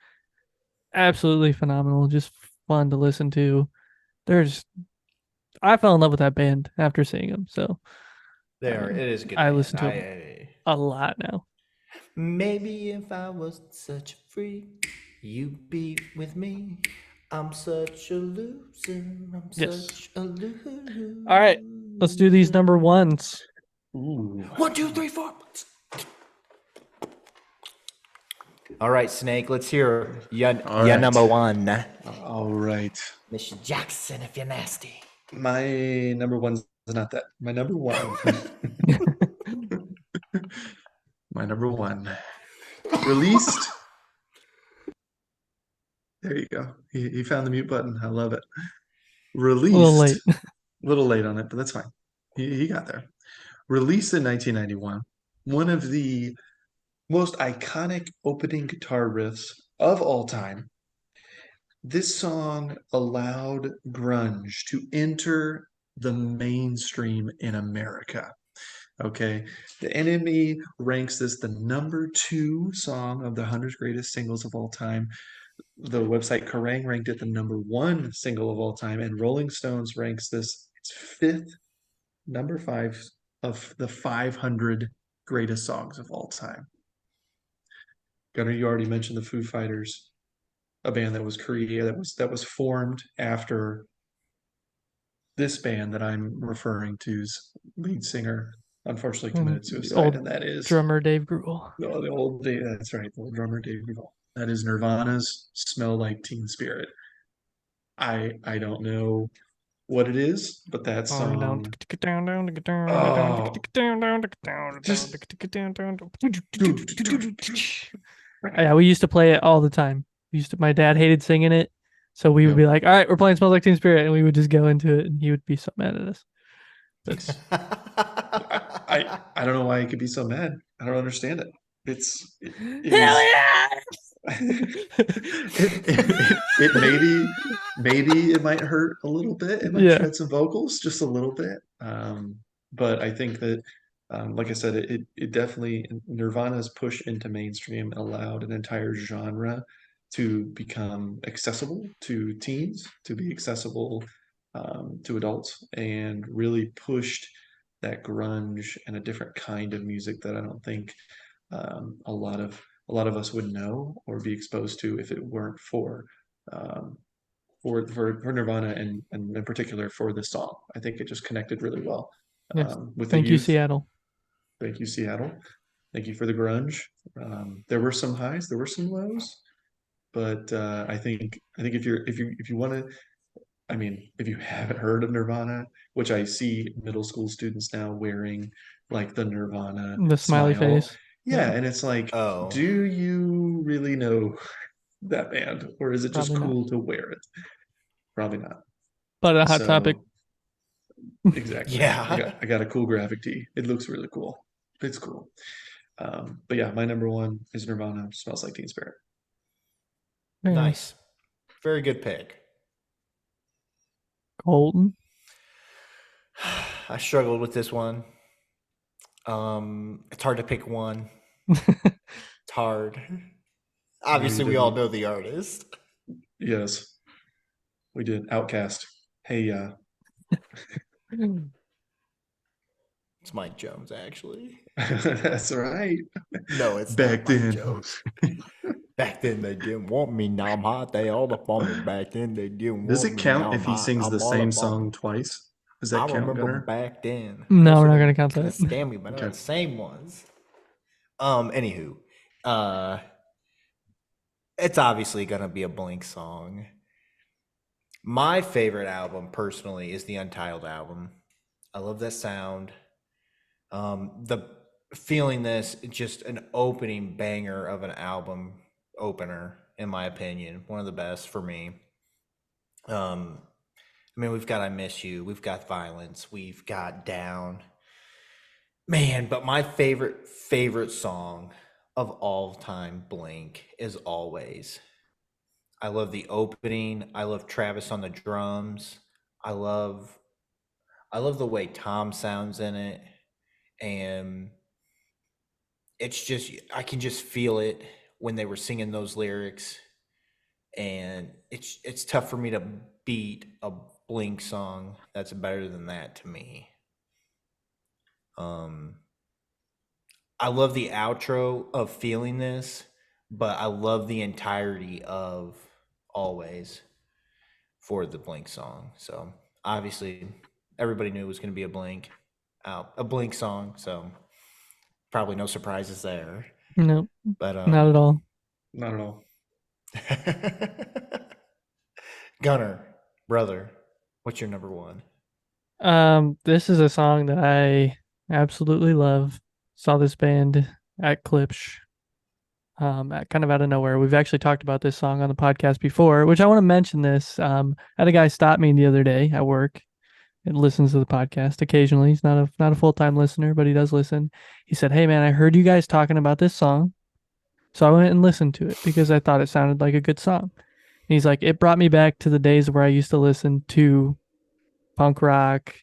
absolutely phenomenal, just fun to listen to. I fell in love with that band after seeing them, so There, it is a good I band. listen to them a lot now. Maybe if I was such a freak, you'd be with me. I'm such a loser. I'm Yes. such a loser. All right, let's do these number ones. Ooh. 1, 2, 3, 4. All right, Snake. Let's hear your right. number one. All right. Miss Jackson, if you're nasty. My number one's not that. My number one. My number one. Released. There you go. He found the mute button. I love it. Released. A little late. A little late on it, but that's fine. He got there. Released in 1991. One of the most iconic opening guitar riffs of all time. This song allowed grunge to enter the mainstream in America. Okay. The Enemy ranks this the number 2 song of the 100 greatest singles of all time. The website Kerrang ranked it the number 1 single of all time, and Rolling Stones ranks this its 5th, number 5 of the 500 greatest songs of all time. Gunnar, you already mentioned the Foo Fighters, a band that was created that was formed after this band that I'm referring to's lead singer unfortunately committed suicide, Old and that is drummer Dave Grohl. the old Dave. That's right, the old drummer Dave Grohl. That is Nirvana's "Smell Like Teen Spirit." I don't know what it is, but that song. Yeah, we used to play it all the time. My dad hated singing it, so we would Yep. be like, "All right, we're playing Smells Like Teen Spirit," and we would just go into it, and he would be so mad at us. That's I don't know why he could be so mad. I don't understand it. It hell is yeah! it maybe it might hurt a little bit. It might Yeah. shred some vocals just a little bit. But I think that like I said, it definitely Nirvana's push into mainstream allowed an entire genre to become accessible to teens, to be accessible to adults, and really pushed that grunge and a different kind of music that I don't think a lot of us would know or be exposed to if it weren't um, for Nirvana, and in particular for this song. I think it just connected really well Yes. with the Thank you, youth. Seattle. Thank you, Seattle. Thank you for the grunge. There were some highs, there were some lows, but I think if you want to, I mean, if you haven't heard of Nirvana, which I see middle school students now wearing like the Nirvana The smiley smile. face. Yeah, and it's like, Oh. do you really know that band, or is it just Probably not. cool to wear it? Probably not. But a hot So, topic. exactly. Yeah. I got a cool graphic tee. It looks really cool. It's cool. But yeah, my number one is Nirvana. Smells Like Teen Spirit. Very Nice. Very good pick. Colton. I struggled with this one. It's hard to pick one. It's hard. Obviously, we all know the artist. Yes, we did. Outcast. Hey, yeah. It's Mike Jones, actually. That's right. No, it's Back not Mike then. Jones. Back then, they didn't want me. Now I'm hot. They all up on me. Back then, they didn't want me. Does it count now if I'm he hot. sings I'm the all same up on song me. twice? Does I that count, remember Gunnar? back then. No, we're not Those are gonna count gonna that. Stand me, but not Okay. the same ones. Anywho, it's obviously gonna be a Blink song. My favorite album, personally, is the Untitled album. I love that sound. The feeling this just an opening banger of an album opener, in my opinion, one of the best for me. I mean, we've got I Miss You, we've got Violence, we've got Down. Man, but my favorite song of all time, Blink, is Always. I love the opening. I love Travis on the drums. I love I love the way Tom sounds in it, and it's just I can just feel it when they were singing those lyrics, and it's tough for me to beat a Blink song that's better than that to me. Um, I love the outro of Feeling This, but I love the entirety of Always for the Blink song. So obviously, everybody knew it was going to be a Blink song. So probably no surprises there. No, But not at all. Not at all. Gunner, brother, what's your number one? This is a song that I absolutely love. Saw this band at Klipsch, kind of out of nowhere. We've actually talked about this song on the podcast before, which I want to mention this. I had a guy stop me the other day at work and listens to the podcast occasionally. He's not a full-time listener, but he does listen. He said, "Hey man, I heard you guys talking about this song." So I went and listened to it because I thought it sounded like a good song. And he's like, "It brought me back to the days where I used to listen to punk rock,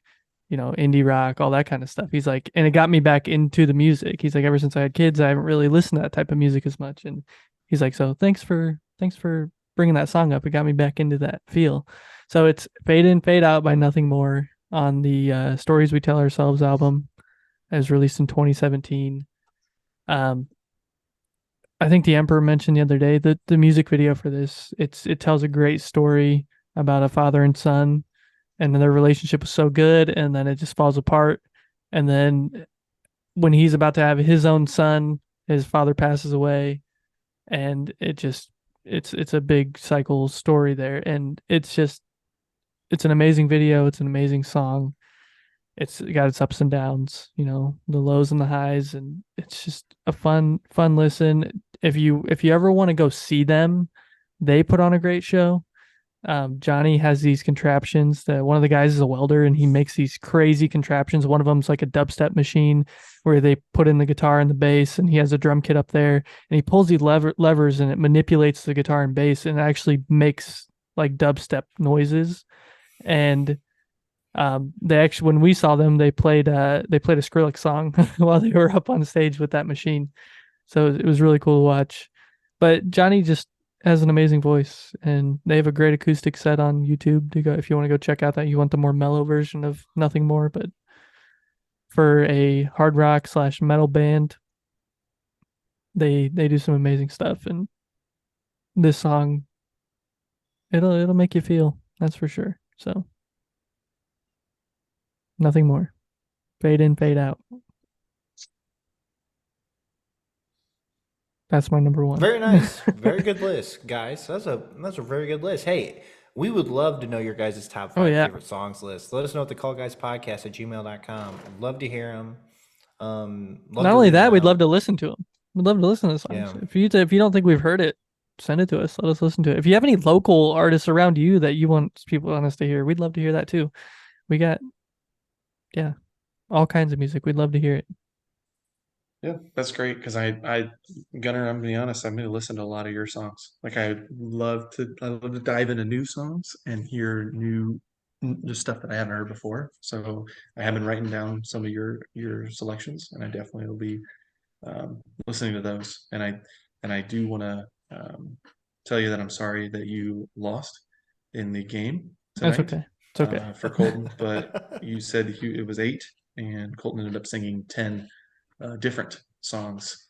indie rock, all that kind of stuff." He's like, and it got me back into the music. He's like, ever since I had kids, I haven't really listened to that type of music as much. And he's like, so thanks for bringing that song up. It got me back into that feel. So it's Fade In, Fade Out by Nothing More on the Stories We Tell Ourselves album, as released in 2017. I think the Emperor mentioned the other day that the music video for this, it tells a great story about a father and son, and then their relationship was so good, and then it just falls apart. And then when he's about to have his own son, his father passes away, and it's a big cycle story there, and it's an amazing video. It's an amazing song. It's got its ups and downs, the lows and the highs, and it's just a fun listen. If you ever want to go see them, they put on a great show. Johnny has these contraptions that one of the guys is a welder, and he makes these crazy contraptions. One of them's like a dubstep machine where they put in the guitar and the bass, and he has a drum kit up there, and he pulls these levers and it manipulates the guitar and bass and actually makes like dubstep noises. And they actually, when we saw them, they played a Skrillex song while they were up on stage with that machine. So it was really cool to watch. But Johnny just has an amazing voice, and they have a great acoustic set on YouTube to go if you want to go check out that. You want the more mellow version of Nothing More, but for a hard rock / metal band, they do some amazing stuff, and this song, it'll make you feel, that's for sure. So Nothing More, Fade In, Fade Out. That's my number one. Very nice. Very good list, guys. That's a very good list. Hey, we would love to know your guys' top 5 favorite songs list. Let us know at thecallguyspodcast at gmail.com. Love to hear them. Not only that, we'd love to listen to them. We'd love to listen to the songs. Yeah. If you don't think we've heard it, send it to us. Let us listen to it. If you have any local artists around you that you want us to hear, we'd love to hear that too. We got, all kinds of music. We'd love to hear it. Yeah, that's great because Gunnar, I'm gonna be honest, I'm gonna listen to a lot of your songs. Like I love to dive into new songs and hear new just stuff that I haven't heard before. So I have been writing down some of your selections, and I definitely will be listening to those. And I do want to tell you that I'm sorry that you lost in the game tonight. That's okay. It's okay. For Colton, but you said it was 8, and Colton ended up singing 10 different songs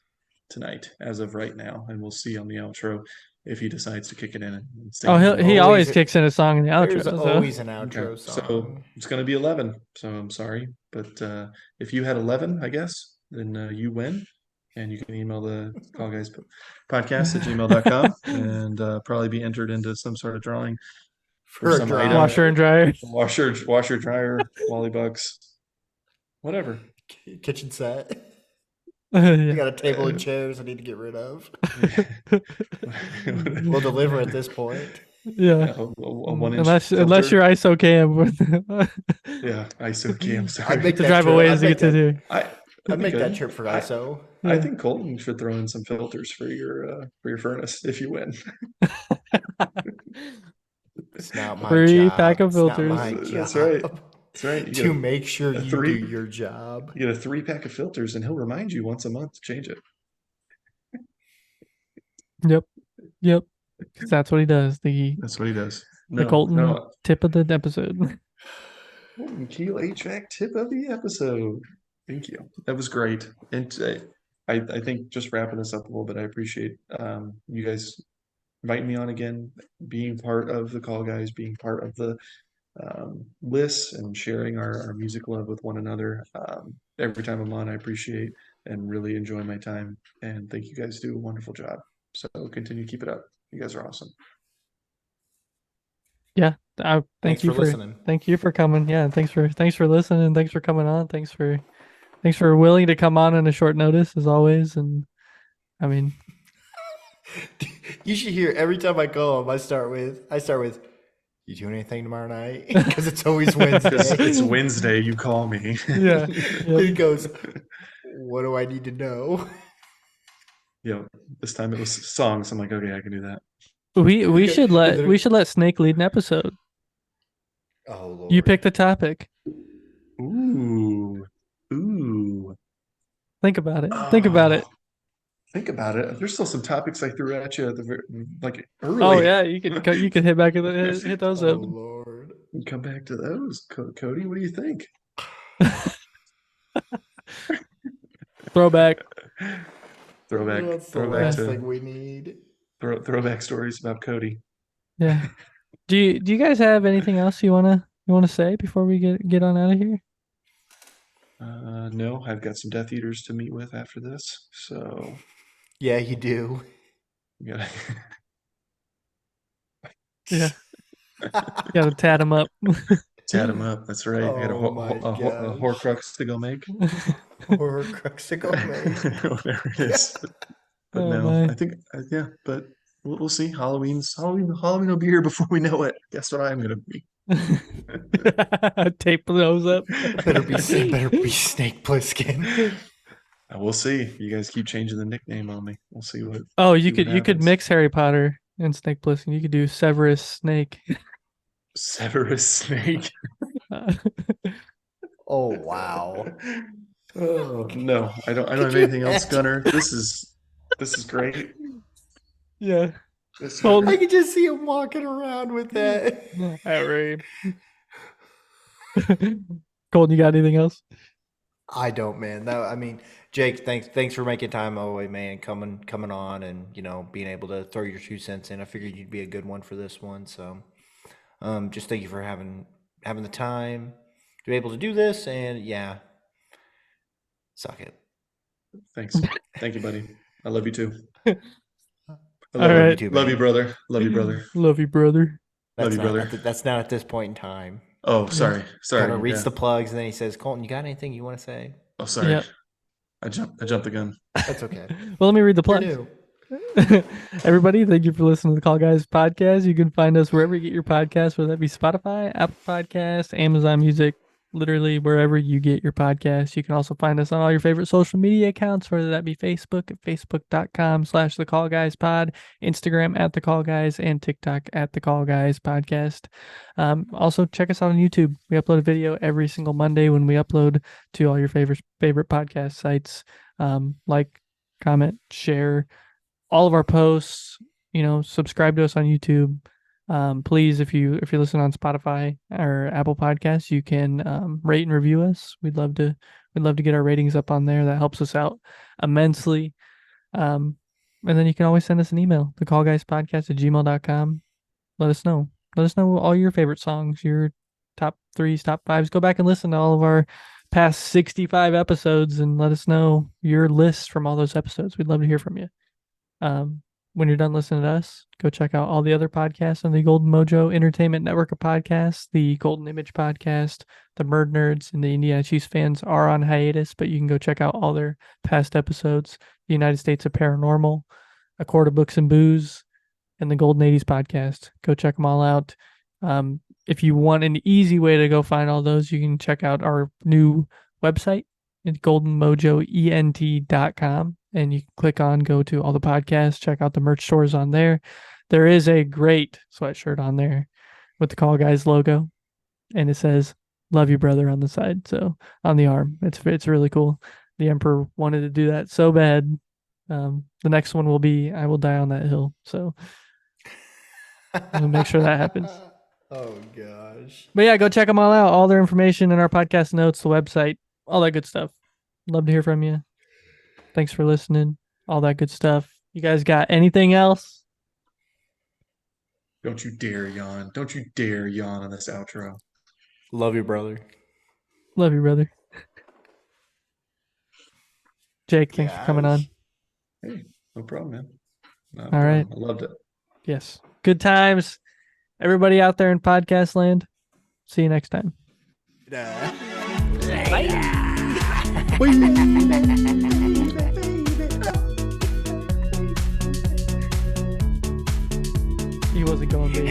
tonight as of right now, and we'll see on the outro if he decides to kick it in and stay. He always kicks in a song in the outro. There's always an outro song. So it's going to be 11. So I'm sorry, but if you had 11, I guess, then you win, and you can email the callguyspodcast at gmail.com and probably be entered into some sort of drawing for some item. Washer and dryer, washer dryer, Wally bucks, whatever. Kitchen set. You got a table and chairs I need to get rid of. We'll deliver at this point. Yeah. a 1-inch Unless filter. you're ISO cam with Yeah, ISO cam. I'd Sorry. make to that drive trip. away as to get to here. I'd be I'd make that good. trip for I ISO. I Yeah. think Colton should throw in some filters for your furnace if you win. It's not my Free pack job. of It's not filters. my That's right. job That's right. You to get make sure a you do three. your job. You get a 3-pack of filters, and he'll remind you once a month to change it. Yep. Yep. 'Cause that's what he does. The That's what he does. Colton No. tip of the episode. Colton Keel HVAC tip of the episode. Thank you. That was great. And I think just wrapping this up a little bit, I appreciate you guys inviting me on again, being part of the Call Guys, being part of the lists and sharing our music love with one another. Every time I'm on, I appreciate and really enjoy my time. And think you guys do a wonderful job. So continue to keep it up. You guys are awesome. Yeah. Thanks for listening. Thank you for coming. Yeah. Thanks for listening. Thanks for coming on. Thanks for willing to come on a short notice as always. And I mean, You should hear every time I go home. I start with, "You doing anything tomorrow night?" Because it's always Because Wednesday. it's Wednesday, you call me. yeah. He goes, "What do I need to know?" This time it was songs. I'm like, okay, I can do that. We should let Snake lead an episode. Oh Lord! You pick the topic. Ooh. Think about it. Think about it. Think about it. There's still some topics I threw at you at the early. Oh yeah, you could hit back hit those Oh up. Lord! Come back to those, Cody. What do you think? Throwback. That's the last thing we need. Throwback stories about Cody. Yeah. Do you guys have anything else you wanna say before we get on out of here? No, I've got some Death Eaters to meet with after this, so Yeah, you do. you gotta. Yeah. Gotta tat him up. Tat him up. That's right. I got Oh a my Horcrux to go make. Or Cruxico, mate. Whatever it is. But Oh, no, my. I think yeah. But we'll see. Halloween will be here before we know it. Guess what I'm gonna be. Tape those up. better be Snake Plissken. We'll see. You guys keep changing the nickname on me. We'll see what. Oh, see what you could happens. mix Harry Potter and Snake Plissken. You could do Severus Snake. Severus Snake. Oh wow! Oh no, I don't have anything else, Gunner. This is great. Yeah. This is Colton. I could just see him walking around with that. Harry. Colton, you got anything else? I don't, man. No, I mean, Jake, thanks for making time away, man, coming on, and being able to throw your 2 cents in. I figured you'd be a good one for this one, so just thank you for having the time to be able to do this, and yeah, suck it. Thanks. Thank you, buddy. I love you too. All right. You too, Love man. you, brother. Love you, brother. Love you, brother. Love you, brother. That's not at this point in time. Oh, sorry. Kind of reads yeah. the plugs, and then he says, "Colton, you got anything you want to say?" Oh, sorry. Yep. I jumped the gun. That's okay. Well, let me read the You're plugs. new. Everybody, thank you for listening to the Call Guys podcast. You can find us wherever you get your podcasts, whether that be Spotify, Apple Podcasts, Amazon Music, literally wherever you get your podcasts. You can also find us on all your favorite social media accounts, whether that be Facebook at facebook.com/thecallguyspod, Instagram at thecallguys, and TikTok at thecallguyspodcast. Also, check us out on YouTube. We upload a video every single Monday when we upload to all your favorite podcast sites. Like, comment, share all of our posts. Subscribe to us on YouTube. Please, if you listen on Spotify or Apple Podcasts, you can rate and review us. We'd love to get our ratings up on there. That helps us out immensely. And then you can always send us an email, thecallguyspodcast@gmail.com. Let us know all your favorite songs, your top 3s, top 5s. Go back and listen to all of our past 65 episodes and let us know your lists from all those episodes. We'd love to hear from you. When you're done listening to us, go check out all the other podcasts on the Golden Mojo Entertainment Network of podcasts. The Golden Image podcast, the Murdnerds, and the Indiana Chiefs fans are on hiatus, but you can go check out all their past episodes. The United States of Paranormal, A Quart of Books and Booze, and the Golden 80s podcast. Go check them all out. If you want an easy way to go find all those, you can check out our new website at goldenmojoent.com, and you can click on go to all the podcasts, check out the merch stores on there. There is a great sweatshirt on there with the Call Guys logo, and it says "Love you, brother" on the side, so on the arm. It's really cool. The Emperor wanted to do that so bad. The next one will be "I will die on that hill," so we'll make sure that happens. Oh gosh. But yeah, go check them all out. All their information in our podcast notes, the website, all that good stuff. Love to hear from you. Thanks for listening. All that good stuff. You guys got anything else? Don't you dare yawn. Don't you dare yawn on this outro. Love you, brother. Love you, brother. Jake, thanks for coming on. Gosh. Hey, no problem, man. Not a All problem. right. I loved it. Yes. Good times. Everybody out there in podcast land. See you next time. He wasn't going big.